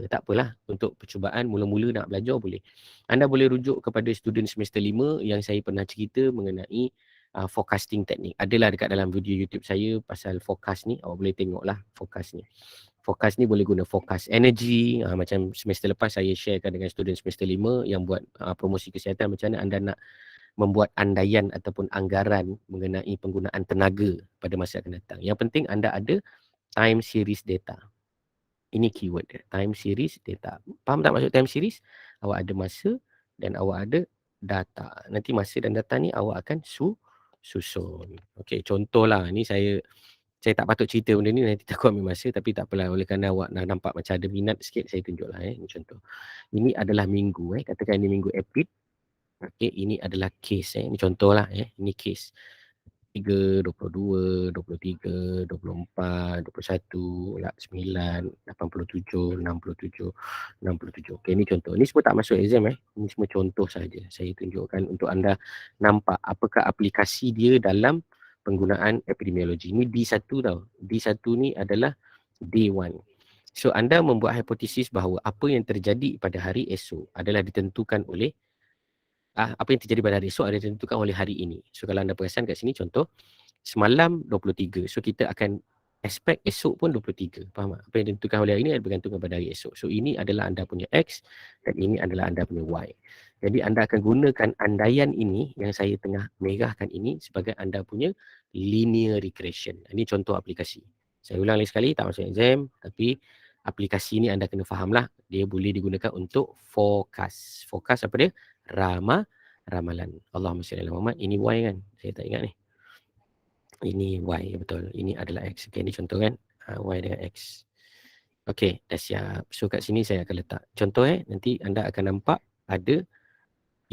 Tak apalah, untuk percubaan mula-mula nak belajar boleh. Anda boleh rujuk kepada student semester 5 yang saya pernah cerita mengenai forecasting teknik. Adalah dekat dalam video YouTube saya pasal forecast ni, awak boleh tengoklah forecast ni. Forecast ni boleh guna forecast energy. Macam semester lepas saya sharekan dengan student semester 5 yang buat promosi kesihatan, macam mana anda nak membuat andaian ataupun anggaran mengenai penggunaan tenaga pada masa akan datang. Yang penting anda ada time series data. Ini keyword dia, time series data. Faham tak maksud time series? Awak ada masa dan awak ada data. Nanti masa dan data ni awak akan susun. Okey, contohlah ni saya tak patut cerita benda ni, nanti takut ambil masa, tapi tak apalah, oleh kerana awak nak nampak macam ada minat sikit, saya tunjuklah ini contoh. Ini adalah minggu katakan ini minggu April. Okey, ini adalah case ini contohlah ini case. 3, 22, 23, 24, 21, 9, 87, 67, 67. Okey, ini contoh. Ini semua tak masuk exam Ini semua contoh saja. Saya tunjukkan untuk anda nampak apakah aplikasi dia dalam penggunaan epidemiologi. Ini D1 tau. D1 ni adalah D1. So anda membuat hipotesis bahawa apa yang terjadi pada hari esok adalah ditentukan oleh apa yang terjadi pada hari esok adalah ditentukan oleh hari ini. So kalau anda perasan kat sini contoh, semalam 23. So kita akan expect esok pun 23. Faham tak? Apa yang ditentukan oleh hari ini adalah bergantung pada hari esok. So ini adalah anda punya X dan ini adalah anda punya Y. Jadi anda akan gunakan andaian ini yang saya tengah merahkan ini sebagai anda punya linear regression. Ini contoh aplikasi. Saya ulang lagi sekali, tak masuk exam, tapi aplikasi ni anda kena fahamlah, dia boleh digunakan untuk forecast. Forecast apa dia? Ramalan. Allahumma salli ala Muhammad. Ini Y kan? Saya tak ingat ni. Ini Y, betul. Ini adalah X. Okay, ni contoh kan? Y dengan X. Okay, dah siap. So kat sini saya akan letak contoh nanti anda akan nampak ada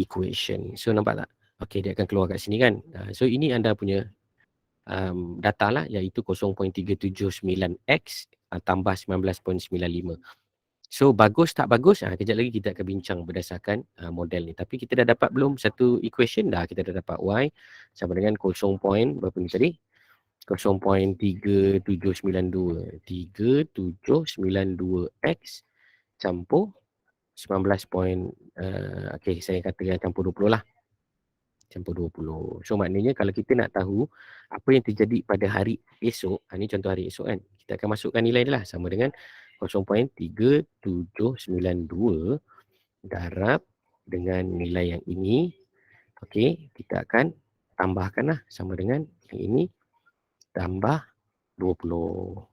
equation. So nampak tak? Okay, dia akan keluar kat sini kan? So ini anda punya data lah, iaitu 0.379x tambah 19.95. So bagus tak bagus? Kejap lagi kita akan bincang berdasarkan model ni. Tapi kita dah dapat belum satu equation? Dah, kita dah dapat Y sama dengan 0. Berapa ni tadi? 0.3792. 3792x campur 19. Okay, saya katakan campur 20 lah. Campur 20. So maknanya kalau kita nak tahu apa yang terjadi pada hari esok, ni contoh hari esok kan, kita akan masukkan nilai dia lah, sama dengan 0.3792 darab dengan nilai yang ini. Okey, kita akan tambahkan lah, sama dengan yang ini tambah 20.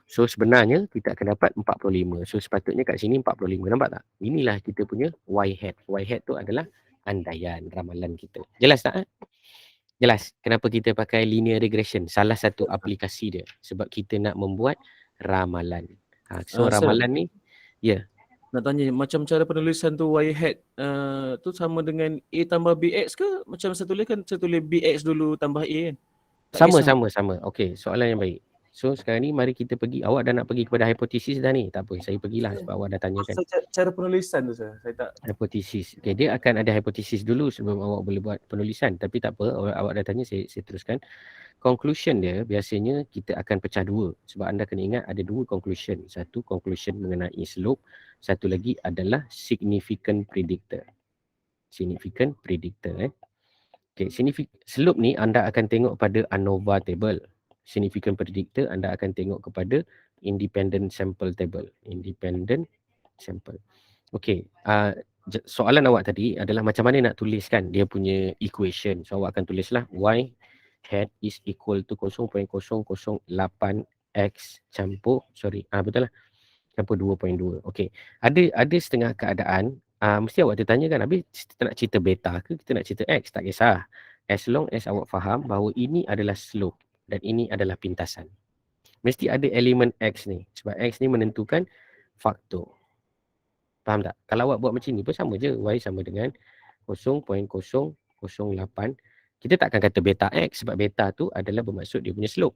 So sebenarnya kita akan dapat 45. So sepatutnya kat sini 45. Nampak tak? Inilah kita punya Y hat. Y hat tu adalah andaian, ramalan kita. Jelas tak? Jelas kenapa kita pakai linear regression? Salah satu aplikasi dia. Sebab kita nak membuat ramalan. So ramalan ni, ya. Nak tanya, macam cara penulisan tu Y hat tu sama dengan A tambah BX ke? Macam saya tulis kan, saya tulis BX dulu tambah A kan? Sama. Okey, soalan yang baik. So sekarang ni mari kita pergi. Awak dah nak pergi kepada hipotesis dah ni? Tak apa, saya pergilah sebab awak dah tanyakan. Cara penulisan tu saya tak. Hipotesis. Okay, dia akan ada hipotesis dulu sebelum awak boleh buat penulisan. Tapi tak apa, awak dah tanya, saya teruskan. Conclusion dia biasanya kita akan pecah dua. Sebab anda kena ingat ada dua conclusion. Satu conclusion mengenai slope. Satu lagi adalah significant predictor. Significant predictor. Okay, slope ni anda akan tengok pada ANOVA table. Significant predictor anda akan tengok kepada independent sample table. Independent sample. Okey, soalan awak tadi adalah macam mana nak tuliskan dia punya equation. So awak akan tulislah Y hat is equal to 0.008x campur, betul lah, campur 2.2. Okey, ada setengah keadaan mesti awak tertanya kan, habis kita nak cerita beta ke kita nak cerita X? Tak kisah. As long as awak faham bahawa ini adalah slope dan ini adalah pintasan. Mesti ada elemen X ni. Sebab X ni menentukan faktor. Faham tak? Kalau awak buat macam ni pun sama je. Y sama dengan 0.008. Kita tak akan kata beta X sebab beta tu adalah bermaksud dia punya slope.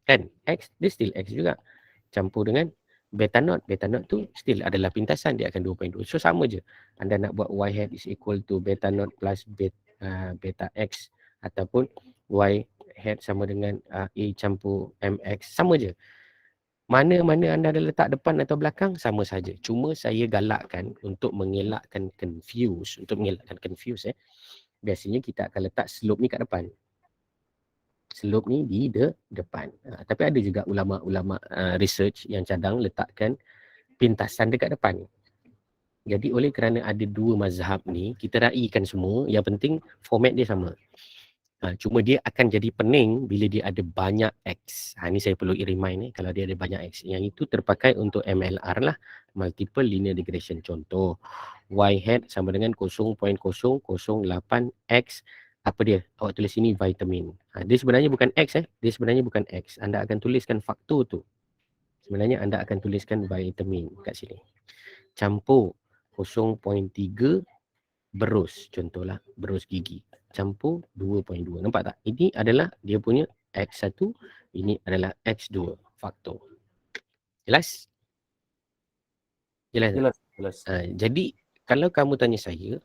Kan? X, dia still X juga. Campur dengan beta not. Beta not tu still adalah pintasan. Dia akan 2.2. So sama je. Anda nak buat Y hat is equal to beta not plus beta X. Ataupun Y hat sama dengan A campur MX. Sama je. Mana-mana anda ada letak depan atau belakang, sama saja. Cuma saya galakkan untuk mengelakkan confuse. Biasanya kita akan letak slope ni kat depan. Slope ni di depan. Tapi ada juga ulama-ulama research yang cadang letakkan pintasan dekat depan. Jadi oleh kerana ada dua mazhab ni, kita raikan semua. Yang penting format dia sama. Cuma dia akan jadi pening bila dia ada banyak X. Ni saya perlu remind kalau dia ada banyak X. Yang itu terpakai untuk MLR lah. Multiple linear regression. Contoh, Y hat sama dengan 0.008X. Apa dia? Awak tulis sini vitamin. Dia sebenarnya bukan X. Dia sebenarnya bukan X. Anda akan tuliskan faktor tu. Sebenarnya anda akan tuliskan vitamin kat sini. Campur 0.3 berus. Contohlah, berus gigi. Campur 2.2. Nampak tak? Ini adalah dia punya X1. Ini adalah X2 faktor. Jelas? Jelas. Jadi kalau kamu tanya saya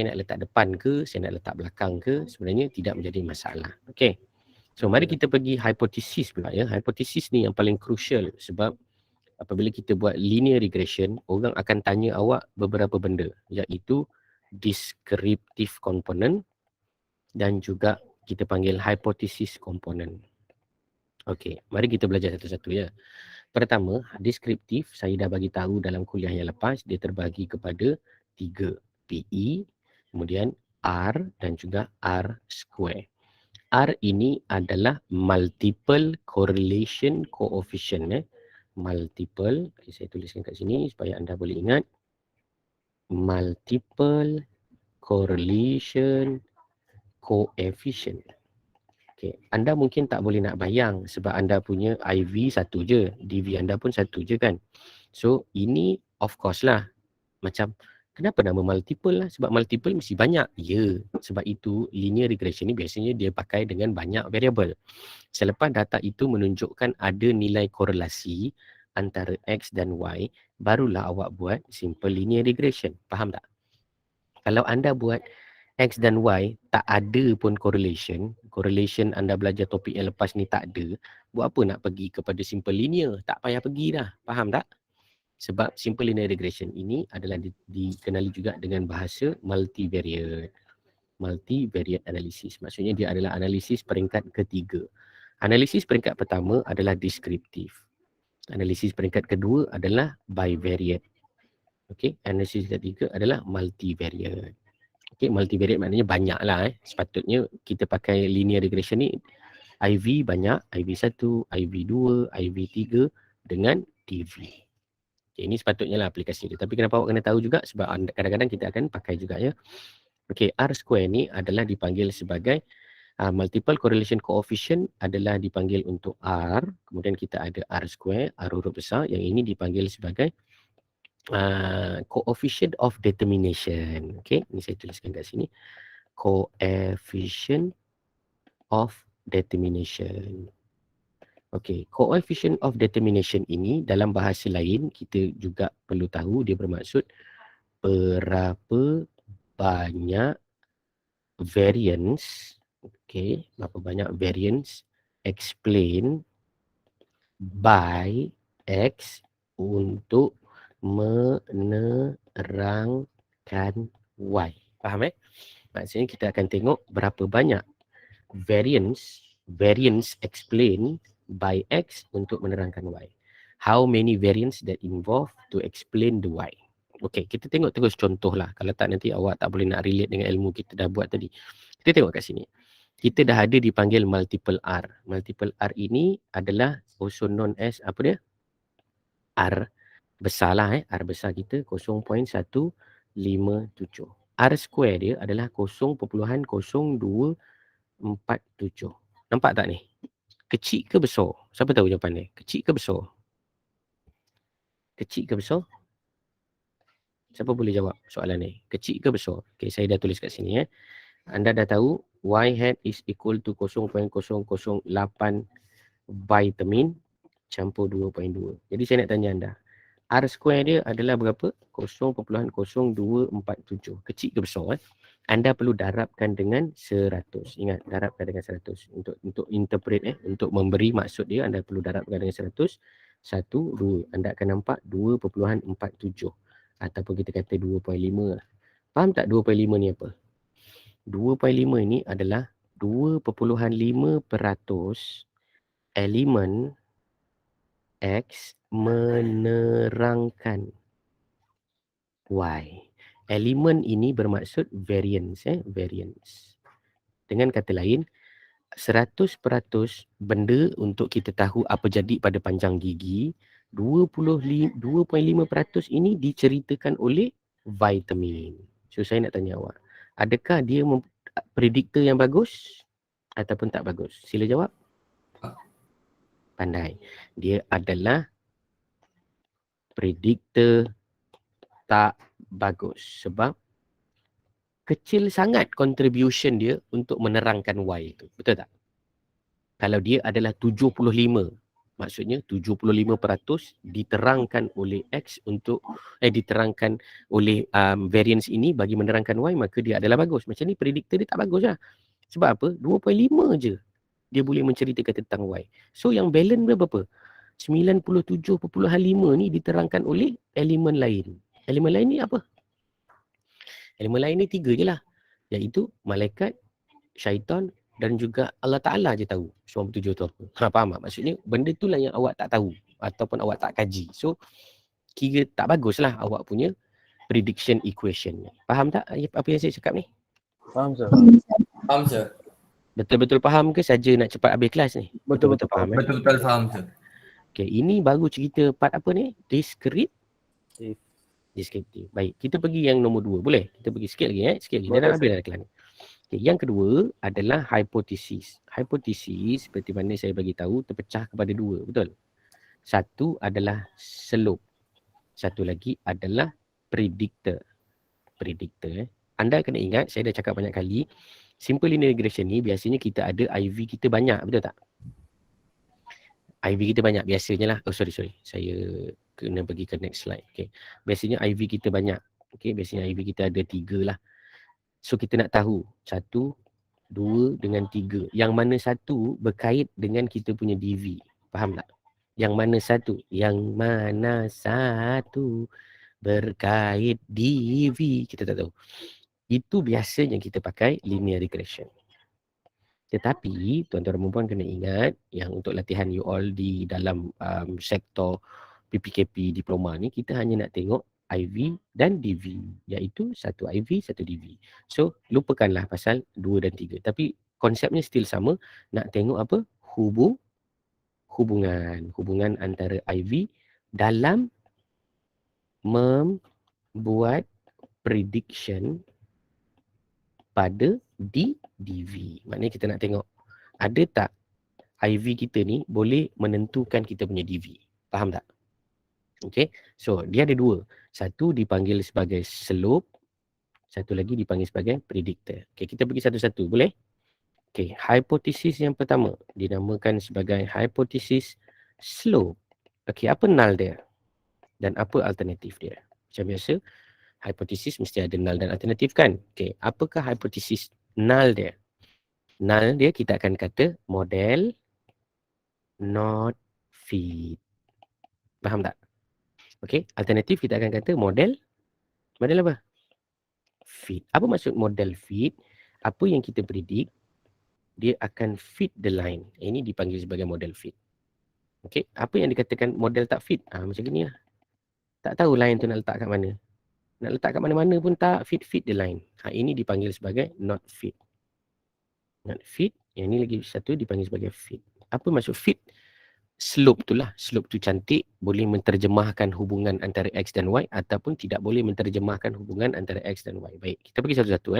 nak letak depan ke, saya nak letak belakang ke, sebenarnya tidak menjadi masalah. Okey. So mari kita pergi hipotesis pula ya. Hipotesis ni yang paling crucial sebab apabila kita buat linear regression, orang akan tanya awak beberapa benda, iaitu descriptive component dan juga kita panggil hypothesis component. Okey, mari kita belajar satu-satu ya. Pertama, deskriptif saya dah bagi tahu dalam kuliah yang lepas, dia terbagi kepada 3, PE, kemudian R dan juga R square. R ini adalah multiple correlation coefficient multiple, okay, saya tuliskan kat sini supaya anda boleh ingat, multiple correlation coefficient. Okay. Anda mungkin tak boleh nak bayang sebab anda punya IV satu je, DV anda pun satu je kan. So ini of course lah, macam kenapa nama multiple lah? Sebab multiple mesti banyak. Ya, sebab itu linear regression ni biasanya dia pakai dengan banyak variable. Selepas data itu menunjukkan ada nilai korelasi antara X dan Y, barulah awak buat simple linear regression. Faham tak? Kalau anda buat X dan Y tak ada pun correlation anda belajar topik yang lepas ni tak ada, buat apa nak pergi kepada simple linear? Tak payah pergi dah. Faham tak? Sebab simple linear regression ini adalah dikenali juga dengan bahasa multivariate analysis. Maksudnya dia adalah analisis peringkat ketiga. Analisis peringkat pertama adalah deskriptif. Analisis peringkat kedua adalah bivariate. Okey, analisis ketiga adalah multivariate. Okey, multivariate maknanya banyak lah. Sepatutnya kita pakai linear regression ni IV banyak, IV1, IV2, IV3 dengan DV. Okay, ini sepatutnya lah aplikasi dia. Tapi kenapa awak kena tahu juga? Sebab kadang-kadang kita akan pakai juga ya. Okey, R square ni adalah dipanggil sebagai multiple correlation coefficient adalah dipanggil untuk R. Kemudian kita ada R square, R huruf besar. Yang ini dipanggil sebagai coefficient of determination. Okey, ini saya tuliskan kat sini. Coefficient of determination. Okey, coefficient of determination ini dalam bahasa lain kita juga perlu tahu dia bermaksud berapa banyak variance, okey, berapa banyak variance explain by X untuk menerangkan Y. Faham Maksudnya kita akan tengok berapa banyak variance explain by X untuk menerangkan Y. How many variants that involve to explain the Y. Okey, kita tengok terus contoh lah. Kalau tak nanti awak tak boleh nak relate dengan ilmu kita dah buat tadi. Kita tengok kat sini. Kita dah ada dipanggil multiple R. Multiple R ini adalah also known as apa dia? R besar lah R besar kita 0.157. R square dia adalah 0.0247. Nampak tak ni? Kecil ke besar? Siapa tahu jawapan ni? Kecil ke besar? Kecil ke besar? Siapa boleh jawab soalan ni? Kecil ke besar? Okay, saya dah tulis kat sini Anda dah tahu Y hat is equal to 0.008 vitamin campur 2.2. Jadi saya nak tanya anda, R square dia adalah berapa? 0.0247. Kecil ke besar? Anda perlu darabkan dengan 100. Ingat, darabkan dengan 100. Untuk interpret, untuk memberi maksud dia, anda perlu darabkan dengan 100. 1, 2. Anda akan nampak 2.47. Ataupun kita kata 2.5. Faham tak 2.5 ni apa? 2.5 ini adalah 2.5% elemen X menerangkan Y. Elemen ini bermaksud variance. Variance. Dengan kata lain, 100% benda untuk kita tahu apa jadi pada panjang gigi, 2.5% ini diceritakan oleh vitamin. So saya nak tanya awak, adakah dia prediktor yang bagus ataupun tak bagus? Sila jawab. Pandai. Dia adalah prediktor tak bagus sebab kecil sangat contribution dia untuk menerangkan Y itu. Betul tak? Kalau dia adalah 75, maksudnya 75% diterangkan oleh X untuk diterangkan oleh variance ini bagi menerangkan Y, maka dia adalah bagus. Macam ni prediktor dia tak bagus lah. Sebab apa? 2.5 je dia boleh menceritakan tentang Y. So yang balance berapa? 97.5 ni diterangkan oleh elemen lain. Elemen lain ni apa? Elemen lain ni 3 je lah. Iaitu malaikat, syaitan dan juga Allah Ta'ala je tahu 97 tu apa. Faham tak? Maksudnya benda tu lah yang awak tak tahu ataupun awak tak kaji. So kira tak bagus lah awak punya prediction equation. Faham tak apa yang saya cakap ni? Faham sir. Faham sir. Betul-betul faham ke saja nak cepat habis kelas ni? Betul-betul faham. Betul-betul faham sir. Okay, ini baru cerita part apa ni? Descriptive. Baik, kita pergi yang nombor 2. Boleh? Kita pergi sikit lagi sikit lagi. Dah nak habis dah kelas ni. Okay, yang kedua adalah hypothesis. Hypothesis seperti mana saya bagi tahu terpecah kepada 2, betul? Satu adalah slope. Satu lagi adalah predictor. Anda kena ingat, saya dah cakap banyak kali, simple linear regression ni biasanya kita ada IV kita banyak, betul tak? IV kita banyak biasanya lah. Oh sorry. Saya kena pergi ke next slide. Okay. Biasanya IV kita banyak. Okay. Biasanya IV kita ada 3 lah. So kita nak tahu 1, 2 dengan 3. Yang mana satu berkait dengan kita punya DV. Faham tak? Yang mana satu berkait DV. Kita tak tahu. Itu biasanya kita pakai linear regression. Tetapi tuan-tuan dan puan kena ingat yang untuk latihan you all di dalam sektor PPKP diploma ni, kita hanya nak tengok IV dan DV, iaitu satu IV, satu DV. So lupakanlah pasal 2 dan 3. Tapi konsepnya still sama, nak tengok apa? Hubungan antara IV dalam membuat prediction pada DV. Maknanya kita nak tengok ada tak IV kita ni boleh menentukan kita punya DV. Faham tak? Okay. So dia ada 2. Satu dipanggil sebagai slope. Satu lagi dipanggil sebagai predictor. Okay, kita pergi satu-satu. Boleh? Okay. Hipotesis yang pertama dinamakan sebagai hipotesis slope. Okay. Apa null dia? Dan apa alternatif dia? Macam biasa, hipotesis mesti ada null dan alternatif kan? Okay. Apakah hipotesis null dia? Null dia kita akan kata model not fit. Faham tak? Okay. Alternatif kita akan kata model apa? Fit. Apa maksud model fit? Apa yang kita predict, dia akan fit the line. Ini dipanggil sebagai model fit. Okay. Apa yang dikatakan model tak fit? Macam gini lah. Tak tahu line tu nak letak kat mana. Nak letak kat mana-mana pun tak fit the line. Ini dipanggil sebagai not fit. Not fit. Yang ni lagi satu dipanggil sebagai fit. Apa maksud fit? Slope tu lah. Slope tu cantik. Boleh menterjemahkan hubungan antara X dan Y. Ataupun tidak boleh menterjemahkan hubungan antara X dan Y. Baik. Kita pergi satu-satu.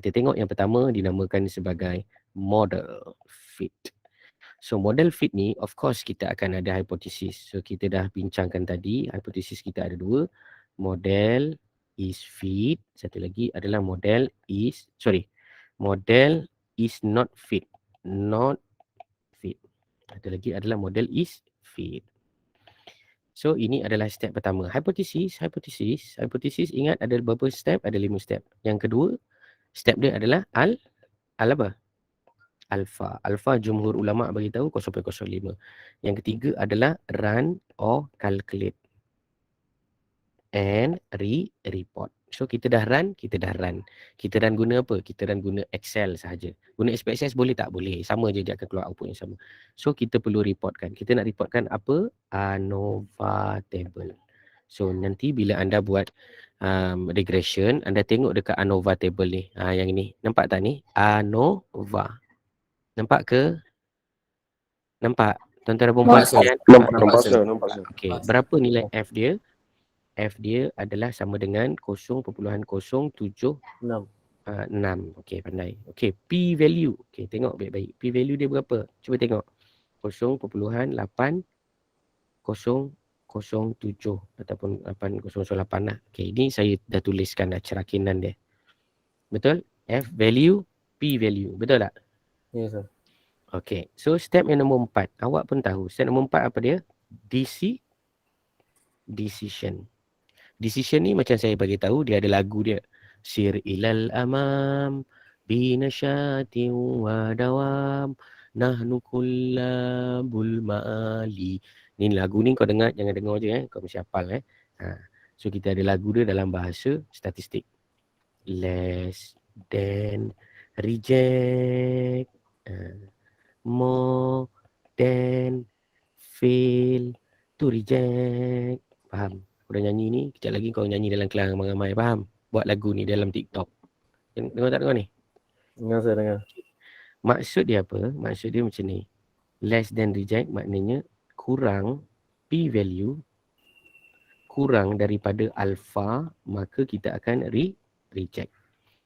Kita tengok yang pertama dinamakan sebagai model fit. So model fit ni of course kita akan ada hipotesis. So kita dah bincangkan tadi. Hipotesis kita ada 2. Model is fit. Satu lagi adalah model is not fit. Not fit. Satu lagi adalah model is fit. So ini adalah step pertama. Hipotesis ingat ada berapa step? Ada 5 step. Yang kedua, step dia adalah apa? Alpha. Alpha jumhur ulama bagi tahu 0.05. Yang ketiga adalah run or calculate. And report. So kita dah run. Kita run guna apa? Kita run guna Excel sahaja. Guna SPSS boleh tak? Boleh. Sama je dia akan keluar output yang sama. So kita perlu reportkan. Kita nak reportkan apa? ANOVA table. So nanti bila anda buat regression, anda tengok dekat ANOVA table ni. Yang ini. Nampak tak ni? ANOVA. Nampak ke? Nampak? Tuan-tuan dan puan-puan sekalian? Nampak. Okey, berapa nilai F dia? F dia adalah sama dengan 0.076. Okey, pandai. Okey, P value. Okey, tengok baik-baik. P value dia berapa? Cuba tengok. 0.807 ataupun 808 lah. Okey, ini saya dah tuliskan dah cerakinan dia. Betul? F value, P value. Betul tak? Ya, sir. Okey, so step yang nombor 4. Awak pun tahu. Step nombor 4 apa dia? Decision. Decision ni macam saya bagi tahu, dia ada lagu dia. Sir ilal amam binasyati wa dawam nahnu kullabul ma'ali. Ni lagu ni kau dengar, jangan dengar je kau mesti hafal So kita ada lagu dia dalam bahasa statistik. Less than reject, more than fail to reject. Faham? Kau dah nyanyi ni, kejap lagi kau nyanyi dalam kelas ramai-ramai. Faham? Buat lagu ni dalam TikTok. Dengar tak dengar ni? Dengar, dengar. Maksud dia apa? Maksud dia macam ni. Less than reject maknanya kurang p-value kurang daripada alpha, maka kita akan reject.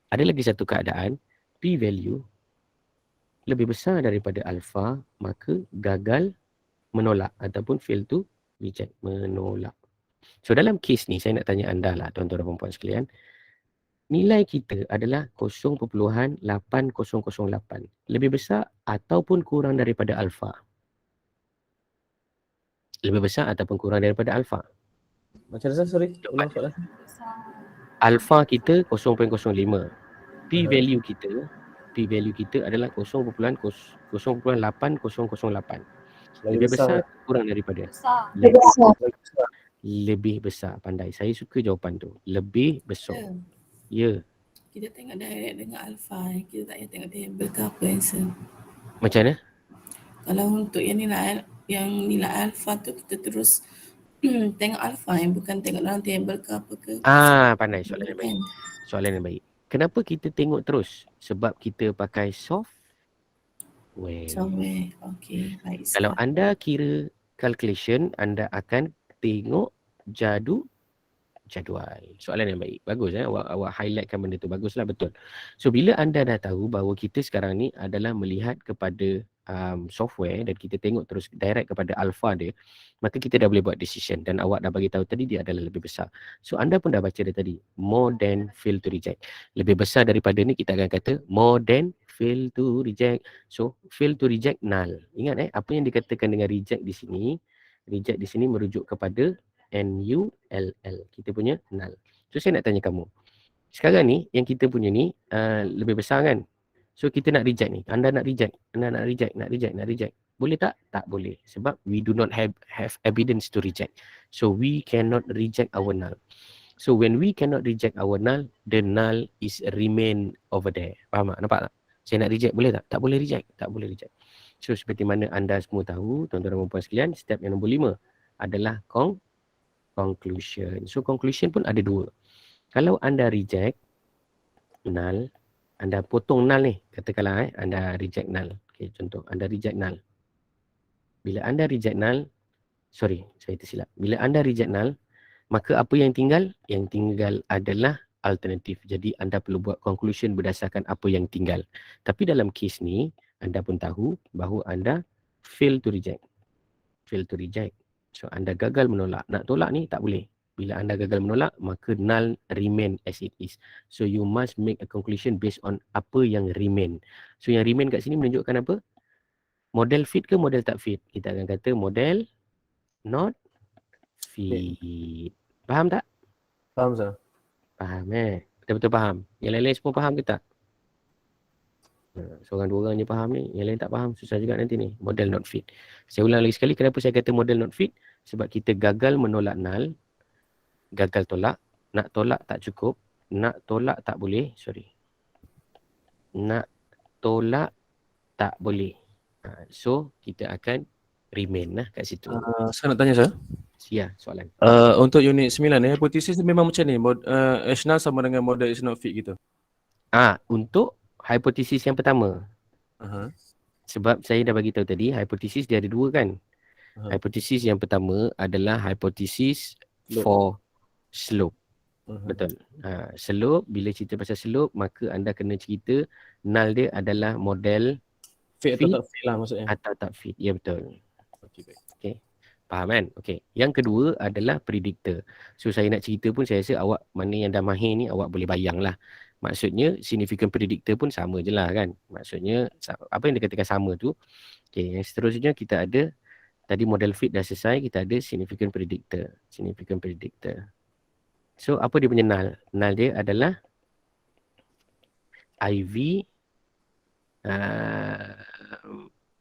Ada lagi satu keadaan, p-value lebih besar daripada alpha, maka gagal menolak ataupun fail to reject, menolak. So dalam kes ni saya nak tanya anda lah tuan-tuan dan puan-puan sekalian, nilai kita adalah 0.8008. Lebih besar ataupun kurang daripada alpha? Lebih besar ataupun kurang daripada alpha? Macam mana, sorry? Ulang soalan. Alpha kita 0.05. P-value kita adalah 0.8008. Lebih besar kurang daripada? Lebih besar. Pandai. Saya suka jawapan tu. Lebih besar. Ya. Kita tengok direct dengan alpha. Kita tak payah tengok table ke apa answer. Macam mana? Kalau untuk yang nilai alpha tu kita terus tengok alpha yang bukan tengok dalam table ke apa ke. Pandai. Soalan yang baik. Soalan yang baik. Kenapa kita tengok terus? Sebab kita pakai software. Okey, baik. Kalau anda kira calculation, anda akan tengok jadual. Soalan yang baik. Bagus awak highlightkan benda tu. Baguslah, betul. So bila anda dah tahu bahawa kita sekarang ni adalah melihat kepada software dan kita tengok terus direct kepada alpha dia, maka kita dah boleh buat decision dan awak dah bagi tahu tadi dia adalah lebih besar. So anda pun dah baca dia tadi, more than fail to reject. Lebih besar daripada ni kita akan kata more than fail to reject. So fail to reject null. Ingat apa yang dikatakan dengan reject di sini? Reject di sini merujuk kepada NULL. Kita punya null. So saya nak tanya kamu. Sekarang ni yang kita punya ni lebih besar kan? So kita nak reject ni. Anda nak reject. Boleh tak? Tak boleh. Sebab we do not have evidence to reject. So we cannot reject our null. So when we cannot reject our null, the null is remain over there. Faham tak? Nampak tak? Saya nak reject, boleh tak? Tak boleh reject. Tak boleh reject. So seperti mana anda semua tahu, tuan-tuan dan puan sekalian, step yang nombor 5 adalah conclusion. So conclusion pun ada dua. Kalau anda reject null, anda potong null ni, katakanlah anda reject null. Okay, contoh anda reject null. Bila anda reject null, saya tersilap. Bila anda reject null, maka apa yang tinggal? Yang tinggal adalah alternatif. Jadi anda perlu buat conclusion berdasarkan apa yang tinggal. Tapi dalam kes ni, anda pun tahu bahawa anda fail to reject. So anda gagal menolak. Nak tolak ni tak boleh. Bila anda gagal menolak, maka null remain as it is. So you must make a conclusion based on apa yang remain. So yang remain kat sini menunjukkan apa? Model fit ke model tak fit? Kita akan kata model not fit. Faham tak? Faham, sir. Faham Betul-betul faham. Yang lain-lain semua faham ke tak? Seorang dua orang je faham ni. Yang lain tak faham. Susah juga nanti ni. Model not fit. Saya ulang lagi sekali. Kenapa saya kata model not fit? Sebab kita gagal menolak null. Gagal tolak. Nak tolak tak cukup. Nak tolak tak boleh. Nak tolak tak boleh. So kita akan remain lah kat situ. Saya nak tanya, sir. Ya, soalan. Untuk unit 9 ni, hipotesis memang macam ni. H null sama dengan model is not fit gitu. Untuk hipotesis yang pertama. Sebab saya dah bagi tahu tadi, hipotesis dia ada dua kan. Hipotesis yang pertama adalah hipotesis for slope. Betul. Slope, bila cerita pasal slope, maka anda kena cerita null dia adalah model fit atau tak fit lah maksudnya. Atau tak fit. Ya, betul. Okay, baik. Okay. Faham kan? Okay. Yang kedua adalah predictor. So saya nak cerita pun saya rasa awak mana yang dah mahir ni awak boleh bayang lah. Maksudnya significant predictor pun sama je lah kan. Maksudnya apa yang dikatakan sama tu. Okay. Yang seterusnya kita ada tadi model fit dah selesai. Kita ada significant predictor. So apa dia punya null? Null dia adalah IV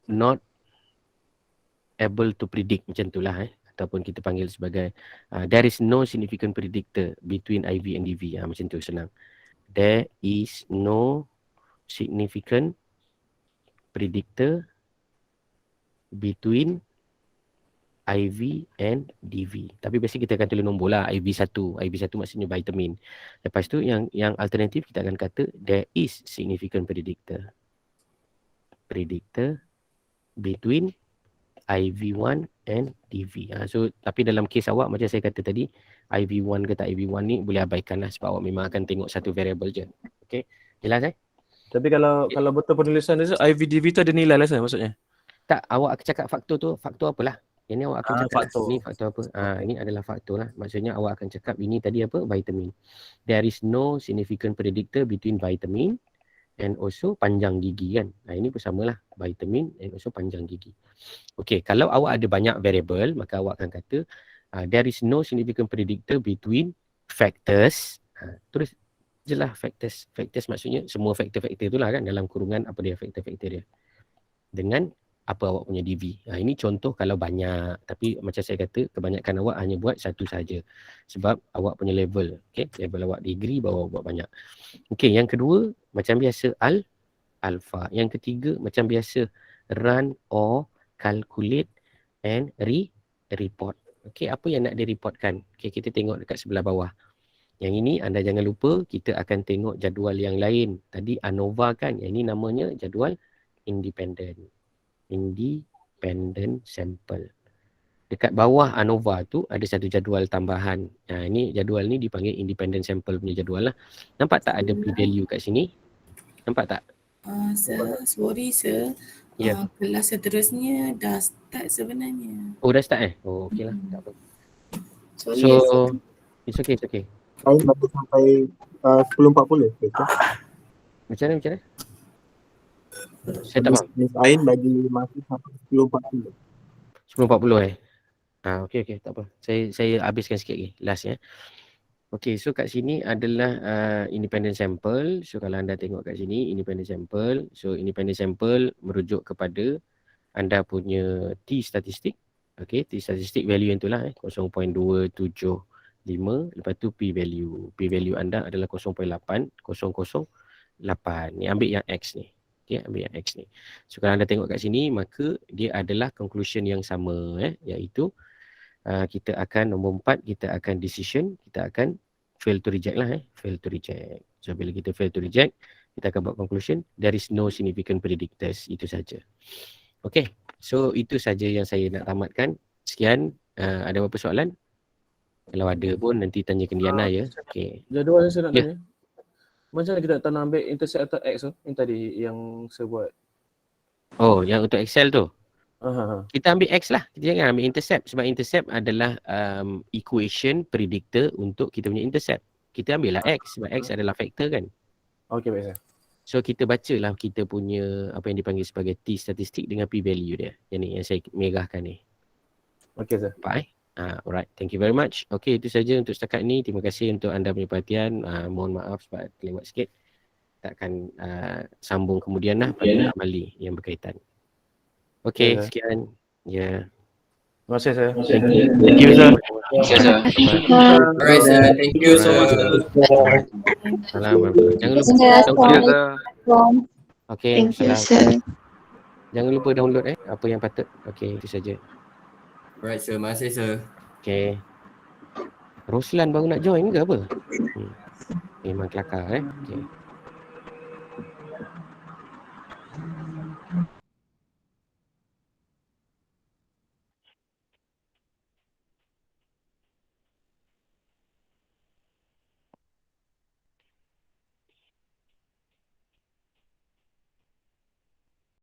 not able to predict, macam itulah ataupun kita panggil sebagai there is no significant predictor between IV and DV. Macam tu senang. There is no significant predictor between IV and DV. Tapi biasa kita akan tulis nombor lah, IV1. IV1 maksudnya vitamin. Lepas tu yang alternatif kita akan kata there is significant predictor between IV1 and DV. So tapi dalam kes awak macam saya kata tadi, IV1 ke tak IV1 ni boleh abaikan lah sebab awak memang akan tengok satu variable je. Okay, jelas Tapi kalau betul penulisan dia IVDV tu ada nilai lah maksudnya. Tak, awak akan cakap faktor tu, faktor apalah. Yang ni awak akan cakap faktor. ni faktor apa. Ini adalah faktor lah. Maksudnya awak akan cakap ini tadi apa? Vitamin. There is no significant predictor between vitamin and also panjang gigi kan. Ini pun samalah. Vitamin and also panjang gigi. Okay, kalau awak ada banyak variable, maka awak akan kata there is no significant predictor between factors. Terus je lah factors. Factors maksudnya semua faktor-faktor tu lah kan dalam kurungan apa dia faktor-faktor dia. Dengan apa awak punya DV. Ini contoh kalau banyak. Tapi macam saya kata, kebanyakan awak hanya buat satu saja. Sebab awak punya level. Okay, level awak degree baru awak buat banyak. Okay, yang kedua, macam biasa alpha. Yang ketiga, macam biasa run or calculate and report. Okay, apa yang nak direportkan? Okay, kita tengok dekat sebelah bawah. Yang ini anda jangan lupa, kita akan tengok jadual yang lain. Tadi ANOVA kan, yang ini namanya jadual independent sample. Dekat bawah ANOVA tu ada satu jadual tambahan. Ini jadual ni dipanggil independent sample punya jadual lah. Nampak tak ada p-value kat sini? Nampak tak? Sorry sir. Ya. Kelas seterusnya dah start sebenarnya. Oh dah start Oh okey lah. Tak apa. Sorry So sir. it's okay. Saya baru sampai 10.40. Macam mana? Saya tak faham. Miss Ain bagi masa sampai 10.40. 10.40 okey tak apa. Saya habiskan sikit lagi last ya. Okey, so kat sini adalah independent sample. So kalau anda tengok kat sini independent sample. So independent sample merujuk kepada anda punya T statistik. Okey, T statistik value yang itulah 0.275. Lepas tu P value. P value anda adalah 0.8. Ni ambil yang X ni. Okay, ambil yang X ni. So kalau anda tengok kat sini, maka dia adalah conclusion yang sama iaitu kita akan nombor 4, kita akan decision, kita akan fail to reject lah fail to reject. So bila kita fail to reject, kita akan buat conclusion there is no significant predictors. Itu saja. Okay, so itu saja yang saya nak tamatkan. Sekian. Ada apa soalan? Kalau ada pun nanti tanyakan Diana ya. Okay. Jadual yang saya nak tanya. Macam mana kita nak ambil intercept atau X tu? Yang tadi yang saya buat. Oh, yang untuk Excel tu? Aha. Kita ambil X lah. Kita jangan ambil intercept. Sebab intercept adalah equation predictor untuk kita punya intercept. Kita ambil lah X. Sebab X adalah factor kan. Okey, baik sir. So kita bacalah kita punya apa yang dipanggil sebagai T statistik dengan P value dia. Yang ni yang saya merahkan ni. Okey sir. Nampak alright, thank you very much. Okay, itu saja untuk setakat ni. Terima kasih untuk anda punya perhatian. Mohon maaf sebab kelewat sikit. Kita akan sambung kemudian lah pada amali yang berkaitan. Okay, sekian. Ya. Terima kasih sir. Thank you sir. Alright sir, thank you so much sir. Salam. Jangan lupa Okay, Thank you, salam. sir. Jangan lupa download apa yang patut. Okay, itu saja. Alright sir, terima kasih sir. Okay. Roslan baru nak join ke apa? Memang kelakar Okay.